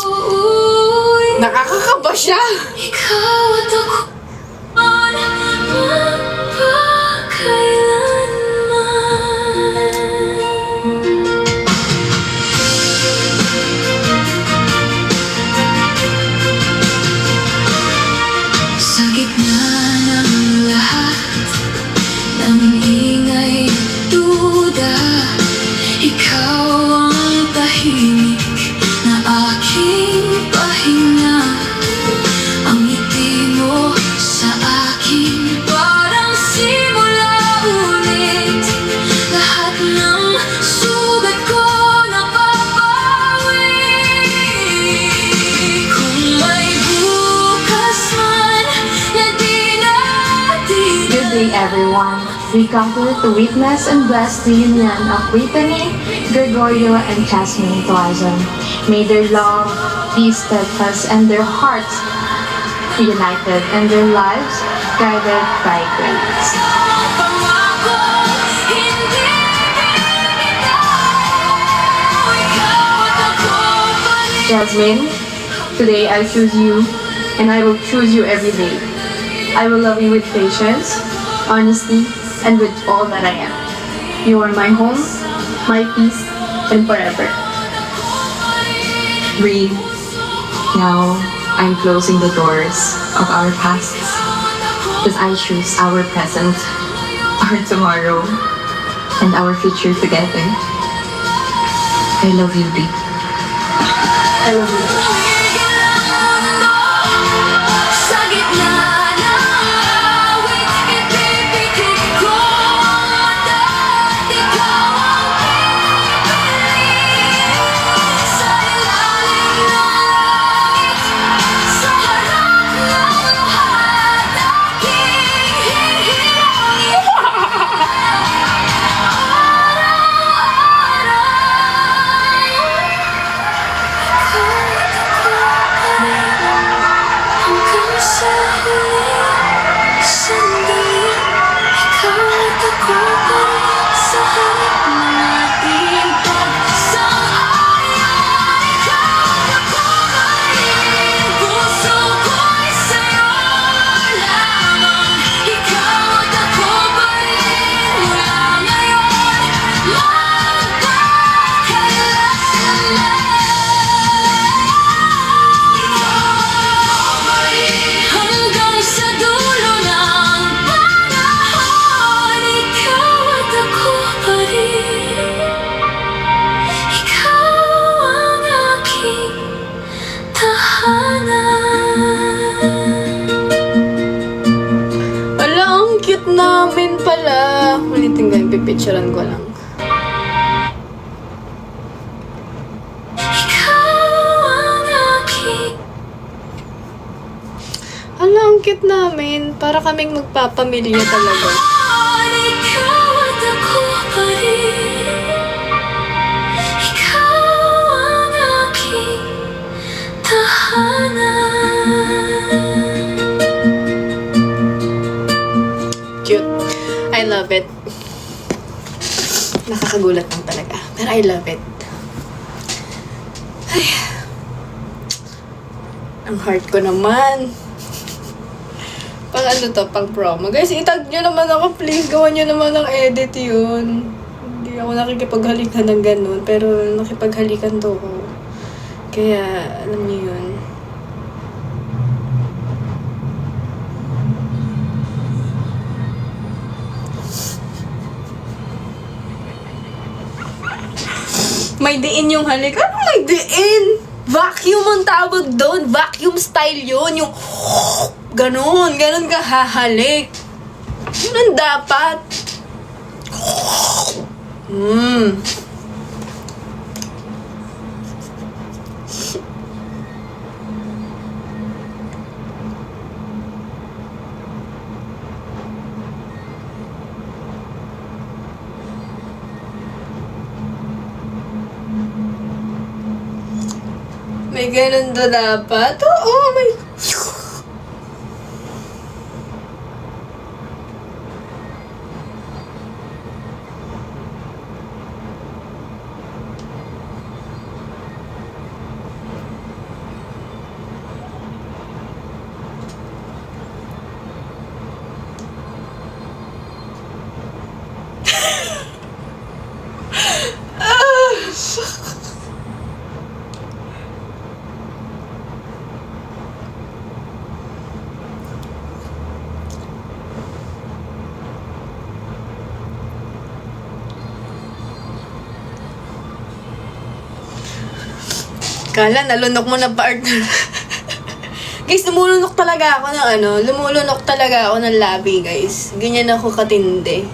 Nakakakaba siya. ikaw at ako sa gitna ng lahat ng ingay at duda, ikaw ang tahimik na aking pahinga. Ang ngiti mo sa akin parang simula ulit. Lahat ng sugat ko napapawi. Kung may bukas man na di natin. Good day, everyone. We come here to witness and bless the union of Brittany, Gregorio, and Jasmine Tuazon. May their love be steadfast and their hearts united and their lives guided by grace. Jasmine, today I choose you, and I will choose you every day. I will love you with patience, honesty, and with all that I am. You are my home, my peace, and forever. Breathe. Now, I'm closing the doors of our pasts as I choose our present, our tomorrow, and our future together. I love you, Bea. I love you. Sa gitna ng awit, ipipikit ko ang mata. Ikaw ang pipili sa ilalim ng langit. Sa harap ng lahat, aking hihilangin. Hanggang sa huling sandali, ikaw at ako pa rin sa harap ng ating pagsang-ayon. Ikaw at ako pa rin, puso ko'y sa'yo lamang. Ikaw at ako pa rin, mula ngayon magpakailanman. Hanggang sa dulo ng panahon, ikaw at ako pa rin. Ikaw ang aking tahanan. Ala, ang cute namin pala. Ulitin ko yung pipicturean ko lang. Ala, ang cute namin. Para kaming magpapamilya talaga. Ikaw at ako pa rin. Ikaw ang aking tahanan. Cute. I love it. Nakakagulat lang talaga. Pero I love it. Ay. Ang heart ko naman. Pang ano to, pang promo. Guys, itag nyo naman ako, please. Gawan nyo naman ng edit yun. Hindi ako nakikipaghalikan ng ganun, pero nakipaghalikan to ko. Kaya, alam niyo yun. May diin yung halik. Ano may diin? Vacuum ang tawag doon. Vacuum style yun. Yung ganon ka hahalik. Yun ang dapat. May ganun do dapat? Oo, may... Kala, nalunok mo na partner. Guys, lumulunok talaga ako ng lumulunok talaga ako ng labi, guys. Ganyan ako katindi.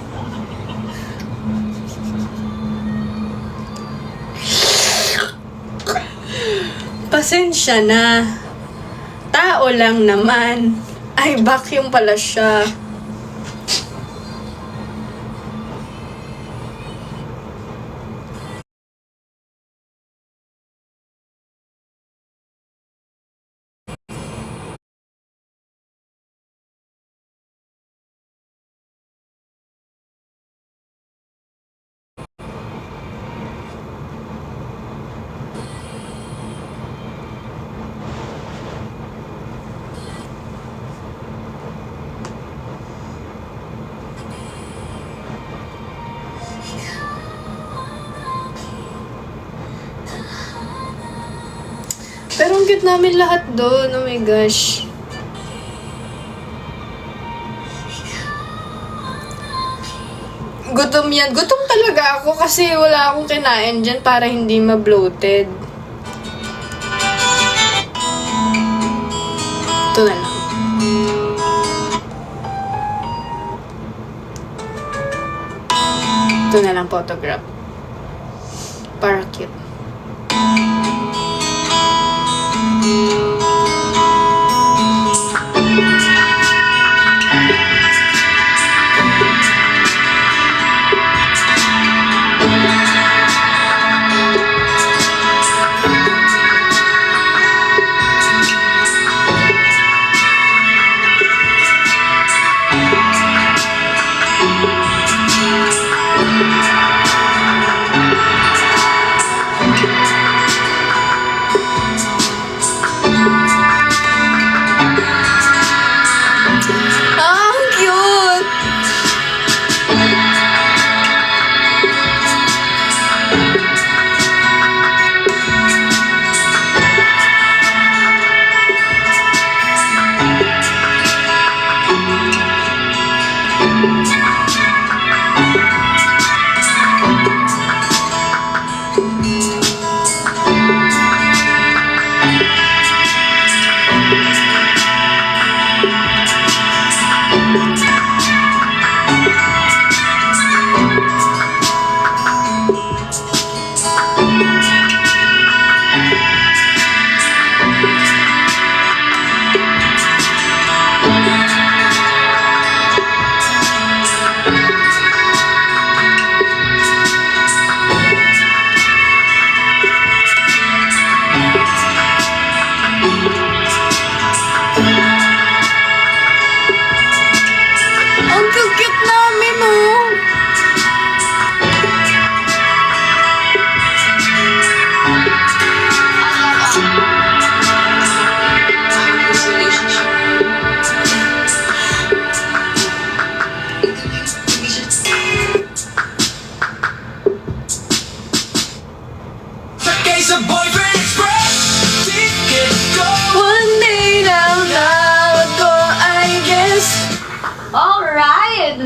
Pasensya na. Tao lang naman. Ay, vacuum pala siya. Pero ang cute namin lahat doon. Oh my gosh. Gutom yan. Gutom talaga ako kasi wala akong kinain dyan para hindi ma-bloated. Ito na lang. Ito na lang photograph. Para cute.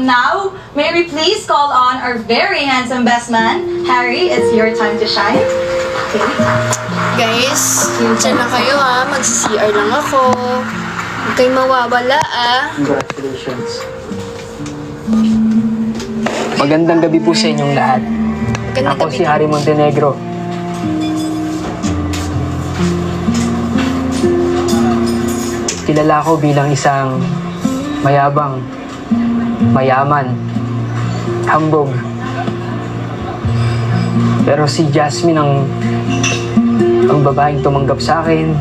now, may we please call on our very handsome best man, Harry. It's your time to shine. Okay. Guys, dyan na kayo ha. Magsi-CR lang ako. Huwag kayong mawawala Congratulations. Magandang gabi po sa inyong lahat. Magandang Ako gabi si Harry Montenegro. Kilala ko bilang isang mayabang, mayaman, hambog. Pero si Jasmine ang babaeng tumanggap sa akin.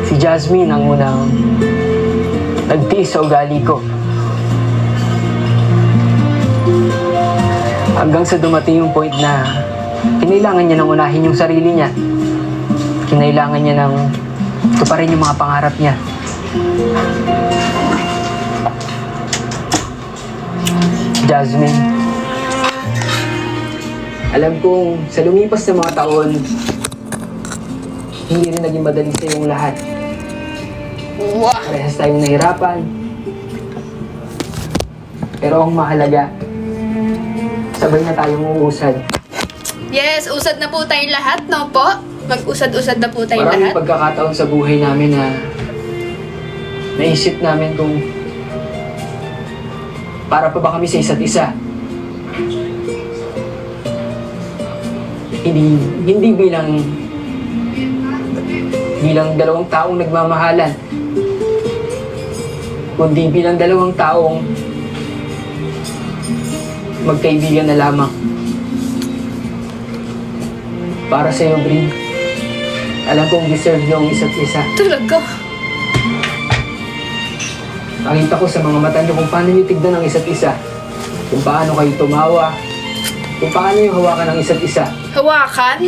Si Jasmine ang unang nagtiis sa ugali ko. Hanggang sa dumating yung point na kinailangan niya nang unahin yung sarili niya. Kinailangan niya nang tuparin yung mga pangarap niya. Jasmine, alam kong sa lumipas na mga taon, hindi rin naging madali sa iyong lahat. Parehas tayong nahirapan. Pero ang mahalaga, sabay na tayong uusad. Yes, usad na po tayong lahat, no po? Mag-usad-usad na po tayong Maraming lahat. pagkakataon sa buhay namin na naisip namin kung para pa ba kami sa isa't isa. Hindi bilang dalawang taong nagmamahalan, kundi bilang dalawang taong magkaibigan na lamang. Para sa iyo, Brie, alam kong deserve niyo ang isa't isa. Talaga? Nakita ko sa mga mata niyo kung paano niyo tignan ang isa't isa. Kung paano kayo tumawa. Kung paano niyo hawakan ang isa't isa. Hawakan?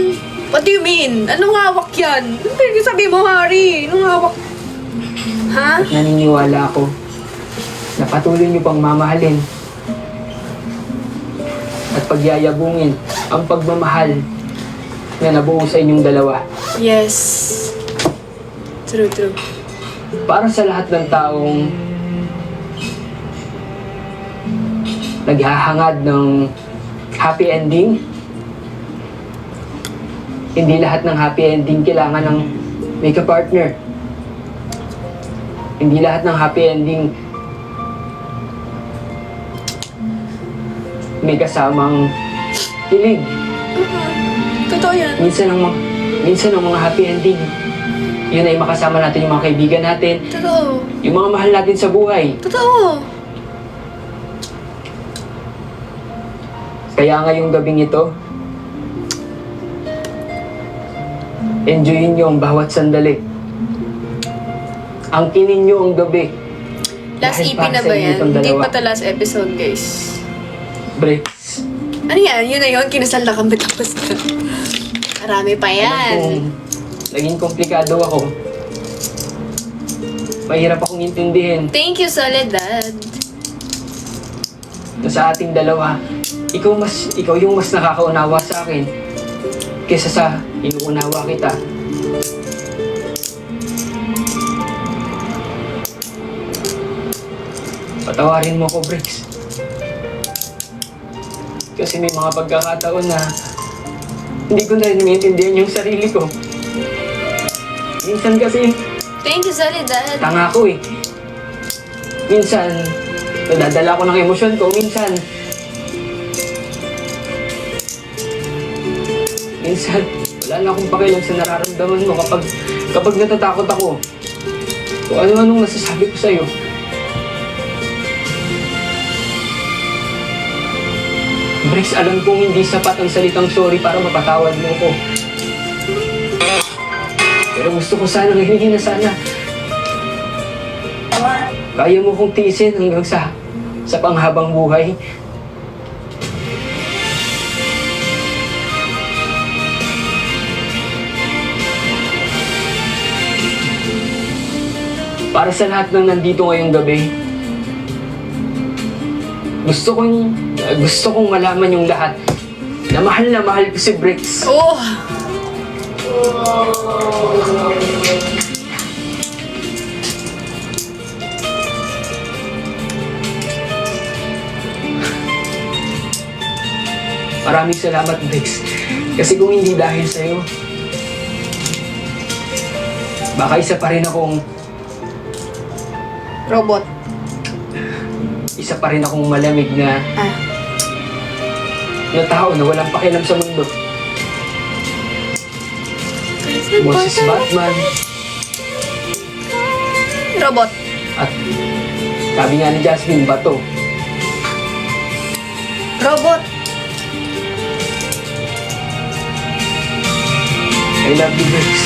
What do you mean? Anong hawak yan? Ano pinag sabi mo, Harry? Anong hawak? Ha? At naniniwala ako na patuloy niyo pang mamahalin at pagyayabungin ang pagmamahal na nabuo sa inyong dalawa. Yes. True. Para sa lahat ng taong naghahangad ng happy ending, hindi lahat ng happy ending kailangan ng may ka-partner. Hindi lahat ng happy ending may kasamang kilig. Totoo yan. Minsan ang mga happy ending, yun ay makasama natin yung mga kaibigan natin. Totoo. Yung mga mahal natin sa buhay. Totoo. Kaya ngayong gabing ito, enjoyin nyo ang bawat sandali. Angkinin nyo ang gabi. Last Dahil EP para na sa ba inyo yan? itong Hindi dalawa. pa ito last episode, guys. Breaks. Ano yan? Yun na yun. Kinasal na kami tapos na. Marami pa yan. Naging komplikado ako. Mahirap akong intindihin Thank you, Soledad. na sa ating dalawa, ikaw yung mas nakakaunawa sa akin kaysa sa inuunawa kita. Patawarin mo ko, Briggs. Kasi may mga pagkakataon na hindi ko na rin maintindihan yung sarili ko. Minsan kasi, Thank you, Soledad. tanga ko eh. Minsan, nadadala ko ng emosyon ko. Minsan, wala na akong pakialam sa nararamdaman mo kapag natatakot ako. Kung ano-anong nasasabi ko sa'yo. Briggs, alam kong hindi sapat ang salitang sorry para mapatawad mo ko. Pero gusto ko sana ngayon na sana kaya mo kong tiisin hanggang sa panghabang buhay. Para sa lahat ng nandito ngayong gabi, gusto kong malaman yung lahat na mahal ko si Briggs. Oh! Maraming salamat, Briggs. Kasi kung hindi dahil sa'yo, baka isa pa rin akong Robot. malamig na tao na walang pakialam sa mundo. Boses Batman. Robot. At sabi nga ni Jasmine, bato. Robot. I love you, Briggs.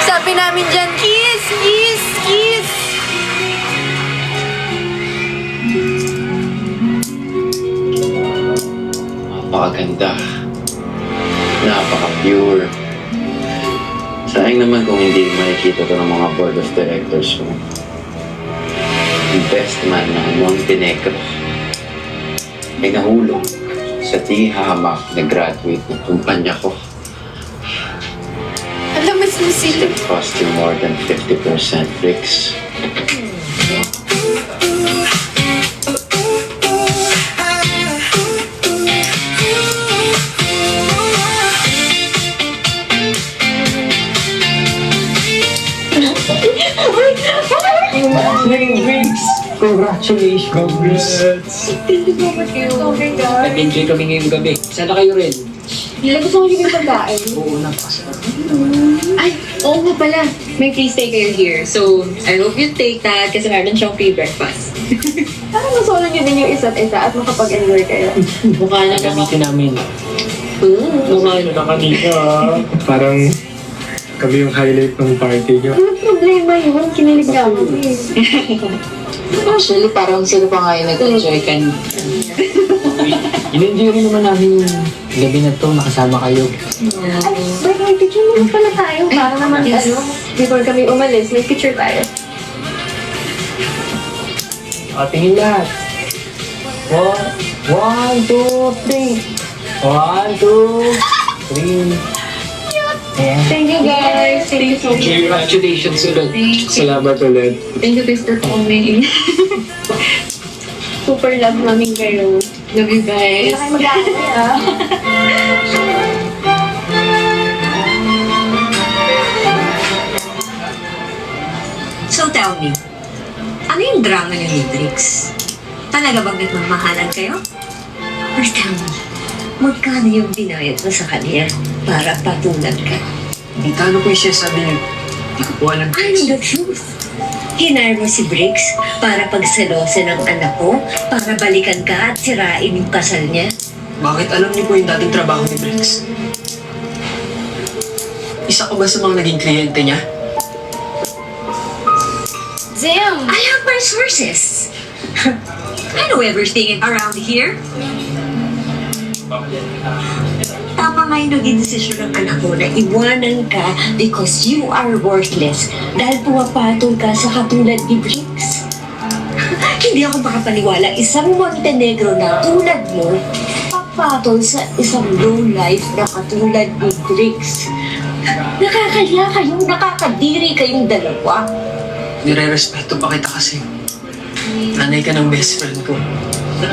Sabi namin dyan, kiss, kiss, kiss. Napakaganda. Napaka-pure. Sayang naman kung hindi makikita to ng mga board of directors ko. Best man ng Montenegro ay nahulog sa tihamak na graduate ng kumpanya ko. Alam mo sila. It cost you more than 50%, Briggs. Briggs! Congratulations! Nag-enjoy kami ngayong gabi. Sana kayo rin. Nila gusto ko yung pagkain. Oo, napasarap. Ay, oo nga pala. May free stay kayo here. So, I hope you take that kasi meron siyang free breakfast. Parang masolo niyo din yung isa't isa at makapag-enjoy kayo. Mukha na Gamitin namin. Mukha na. Parang kami yung highlight ng party niyo. Ano problema yun? Kinilig nga ako eh. Actually, parang sila pa nga yung nag-enjoy kanina. In-enjoy rin naman namin yung gabi na to, nakasama kayo. Ay, wait, may picture naman pala tayo. Para naman, before kami umalis, may picture tayo. Tingin lahat. 1, 2, 3. 1, 2, 3. Thank you guys. Thank you so much. Congratulations ulit. Salamat ulit. Thank you guys for coming. Super love namin kayo. Love you guys. Hindi na kayo mag-aaway ah. So tell me, ano yung drama niyo ni Briggs? Talaga bang nagmamahalan kayo? Or tell me, magkano yung binayad mo sa kanya para patunad ka? Hindi talo ko yung sabi niyo. Hindi ko po alam. I know the truth. Hinire mo si Briggs para pagselosa ng anak ko, para balikan ka at sirain yung kasal niya. Bakit alam niyo po yung dating trabaho ni Briggs? Isa ko ba sa mga naging kliyente niya? Damn! I have my sources. I know everything around here. Tama nga yung naging desisyon ng anak ko na iwanan ka because you are worthless dahil pumapatol ka sa katulad ni Briggs. Hindi ako makapaniwala isang Montenegro na tulad mo papatol sa isang low-life na katulad ni Briggs. Nakakaya kayong nakakadiri kayong dalawa. Nire-respeto pa kita kasi nanay ka ng best friend ko.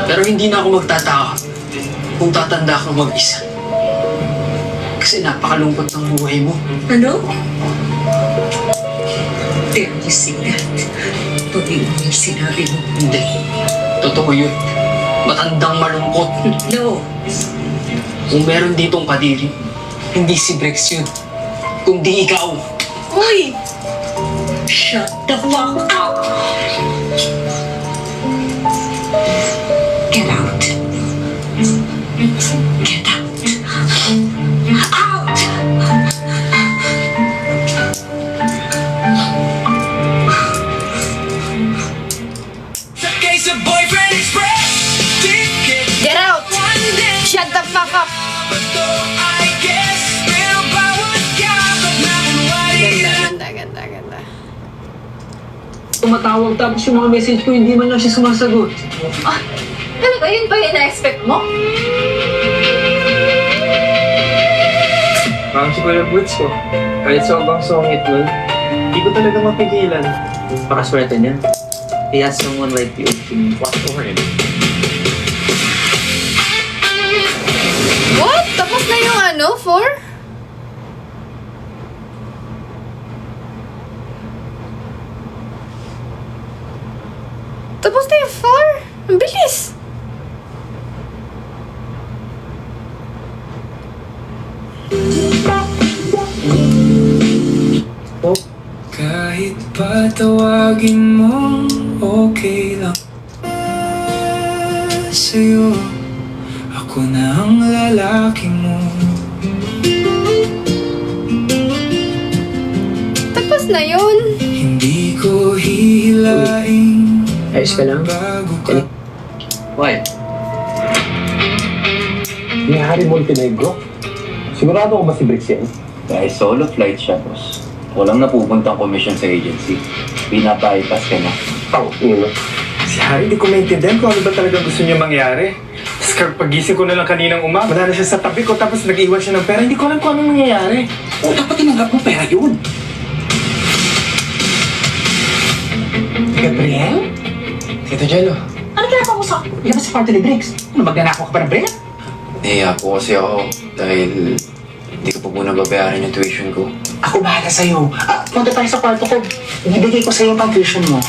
Pero hindi na ako magtataka kung tatanda ako mag-isa. Kasi napakalungkot ng buhay mo. Ano? Dare you say that? Pag-iwan yung sinabi mo. Hindi. Totoo yun. Matandang malungkot. No. Kung meron ditong kadiri, hindi si Briggs yun. Kundi ikaw. Uy! Shut the fuck up! Get out. Get out. Out! Get out! Shut the fuck up! Ganda, ganda, ganda, ganda. tumatawag tapos yung mga message ko hindi man lang siya sumasagot. Talaga, yun ba yung na-expect mo? Parang si Kuya Boots ko. Kahit sobrang songit nun, hindi ko talaga mapigilan. Pakaswerte niya. He has someone like you to watch over him. What? Tapos na yung 4? Tapos na yung 4? Ang bilis! Kahit patawagin mo, okay lang. Sa'yo, ako na ang lalaki mo. Tapos na yun. Hindi ko hihilaing Ayos ka lang? Why? Ni Harry Montenegro? Sigurado ko ba si Bricks yan? Dahil solo flight siya, boss. Walang napupuntang commission sa agency. Pinabypass ka na. Si Harry, di ko maintindihan kung ano ba talaga gusto niya mangyari. Tapos pagising ko na lang kaninang umaga, wala na siya sa tabi ko, tapos nag-iwan siya ng pera. Hindi ko alam kung anong nangyayari. O, dapat tinanggap mo pera yun. Gabriel? Tito Jello. Ano ginagawa mo sa labas sa party ni Bricks? Ano, magnanakaw ka pa ng Brea? Nahiya po kasi ako dahil hindi ko pa muna babayaran yung tuition ko. Ako bahala sa'yo. Punta tayo sa kwarto ko. Ibigay ko sa'yo ang tuition mo.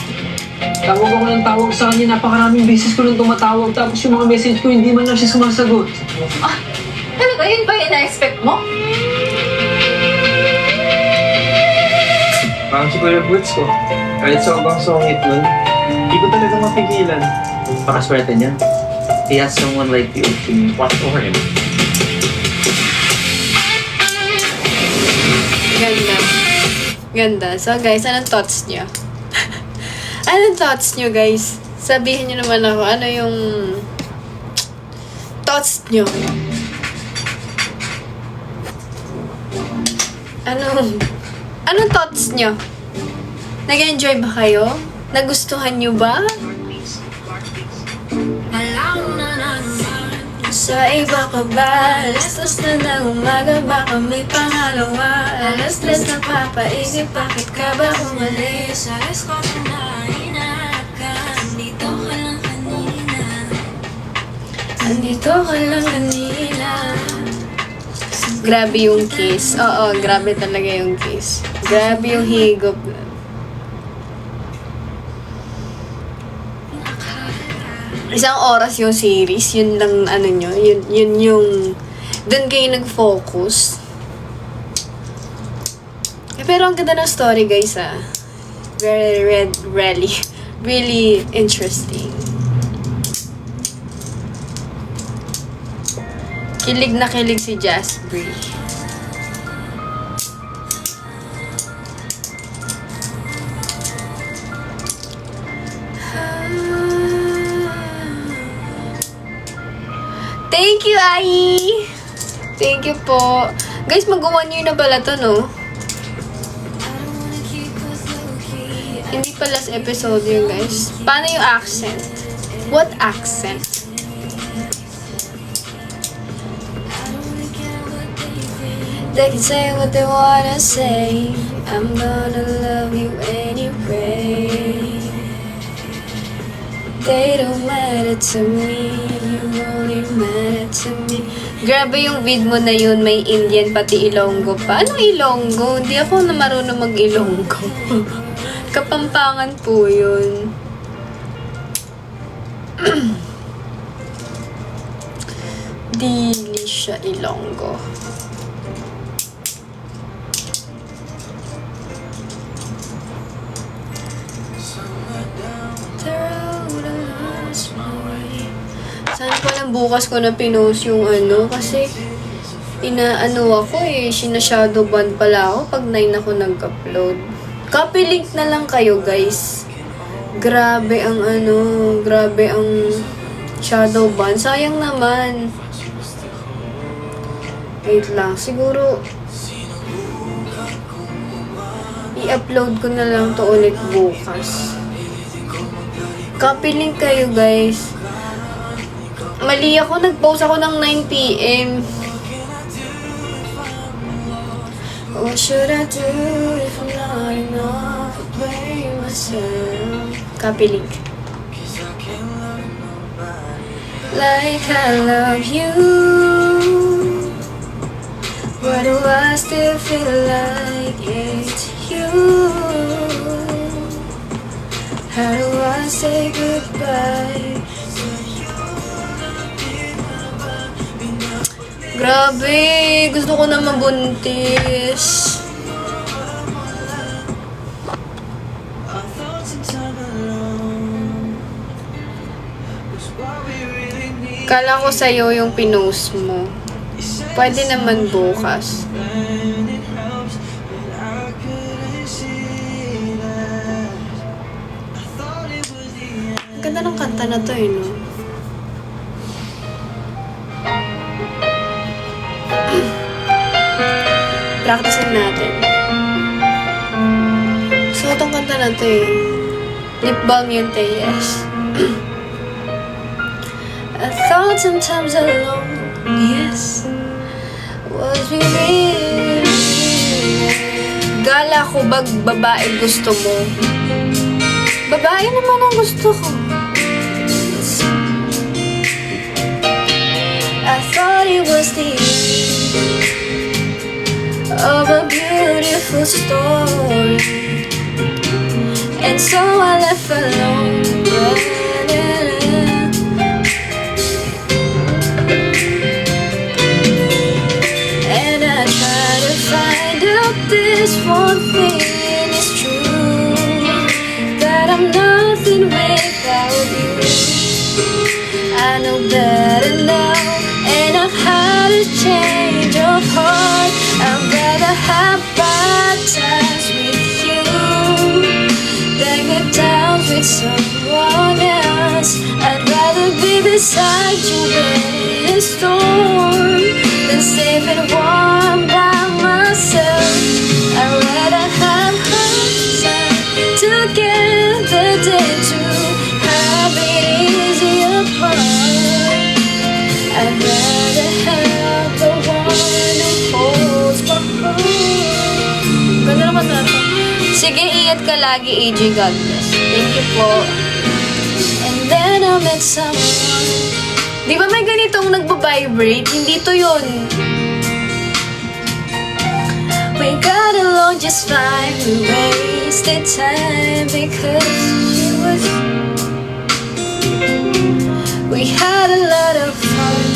Tawag ako ng tawag sa kanya, napakaraming beses ko nang tumatawag tapos yung mga message ko hindi man lang siya sumasagot. Talaga, yun ba yung na-expect mo? Parang si Kuya Boots ko. Kahit sobrang songit nun, hindi ko talaga mapigilan. Pakaswerte niya. He has someone like you to watch over him. Ganda. Ganda. So guys, anong thoughts nyo? Anong thoughts nyo guys? Sabihin nyo naman ako, ano yung thoughts nyo? Anong thoughts nyo? Nag-enjoy ba kayo? Nagustuhan nyo ba? Sa iba ka ba? Alas 2 na ng umaga, baka may pangalawa. Alas 3 na papaisip, bakit ka ba umalis? Alas 4 na hinahanap ka, andito ka lang kanina. Andito ka lang kanina. Grabe yung kiss. Oo, grabe talaga yung kiss. Grabe yung higop. Isang oras yung series, yun lang ano nyo, yun yung dun kayo nag-focus. Pero ang ganda ng story guys really interesting. Kilig na kilig si Jasper. Thank you, Ai! Thank you po. Guys, mag-1 year na pala to, no? Hindi pa last episode yun, guys. Paano yung accent? What accent? They can say what they wanna say. I'm gonna love you anyway. They don't matter to me, you only matter to me. Grabe yung vid mo na yun, may Indian pati Ilonggo pa. Anong Ilonggo? Hindi ako na marunong mag-Ilonggo. Kapampangan po yun. Dili siya Ilonggo. Saan pa lang bukas ko na pinost yung ano, kasi inaano ako sinashadow ban pala ako pag 9 ako nag-upload. Copy link na lang kayo guys. Grabe ang grabe ang shadow ban. Sayang naman. Wait lang, siguro i-upload ko na lang to ulit bukas. Copy link kayo, guys. Mali ako, nag-post ako ng 9 p.m. What should I do if I'm not enough to blame myself? Copy link. Like I love you, why do I still feel like it's you? How do I say goodbye? Grabe, gusto ko na mabuntis. Kala ko sa'yo yung pinost mo. Pwede naman bukas. Ganda ng kanta na to, no? Practicein natin. So, itong kanta na to eh. Lip balm yun, te, yes. I thought sometimes alone, yes, was we really gala ko bag babae gusto mo. Babae naman ang gusto ko. I thought it was the end of a beautiful story, and so I left alone. And I try to find out this one thing is true, that I'm nothing without you. I know better now, and I've had a change of heart. I'd rather have bad times with you than good times with someone else. I'd rather be beside you in a storm than safe and warm by myself. I'd rather have hard time together than to have it easy apart. I'd rather have the one who holds my heart. Ganda naman na ito. Sige, ingat ka lagi, AJ. God bless. Thank you po. And then I met someone. Di ba may ganitong nagbabibrate? Hindi to yun. We got along just fine. We wasted time because it was... We had a lot of fun,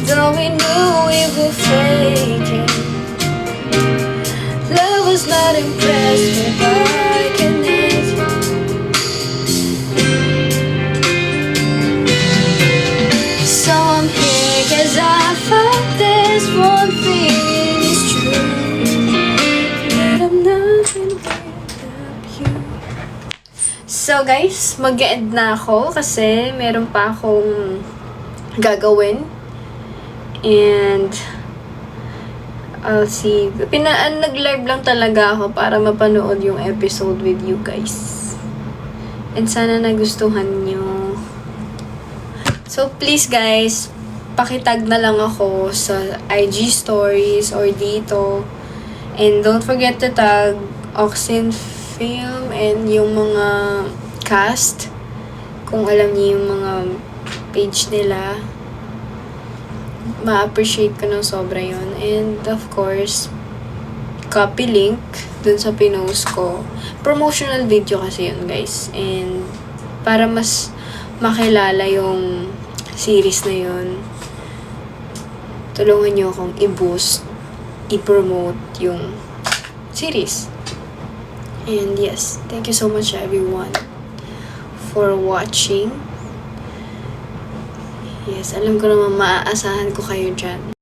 though we knew we were faking. Love was not impressed with our connection. So I'm here 'cause I found this one thing is true, that I'm nothing without you. So guys, mag-end na ako kasi meron pa akong gagawin. And I'll see. Nag-live lang talaga ako para mapanood yung episode with you guys. And sana nagustuhan nyo. So please guys, pakitag na lang ako sa IG stories or dito. And don't forget to tag Oxin Film and yung mga cast, kung alam niyo yung mga page nila, ma-appreciate ko ng sobra yun. And of course, copy link dun sa pinost ko. Promotional video kasi yun guys, and para mas makilala yung series na yun, tulungan nyo akong i-boost, i-promote yung series. And yes, thank you so much everyone for watching. Yes, alam ko naman maaasahan ko kayo dyan.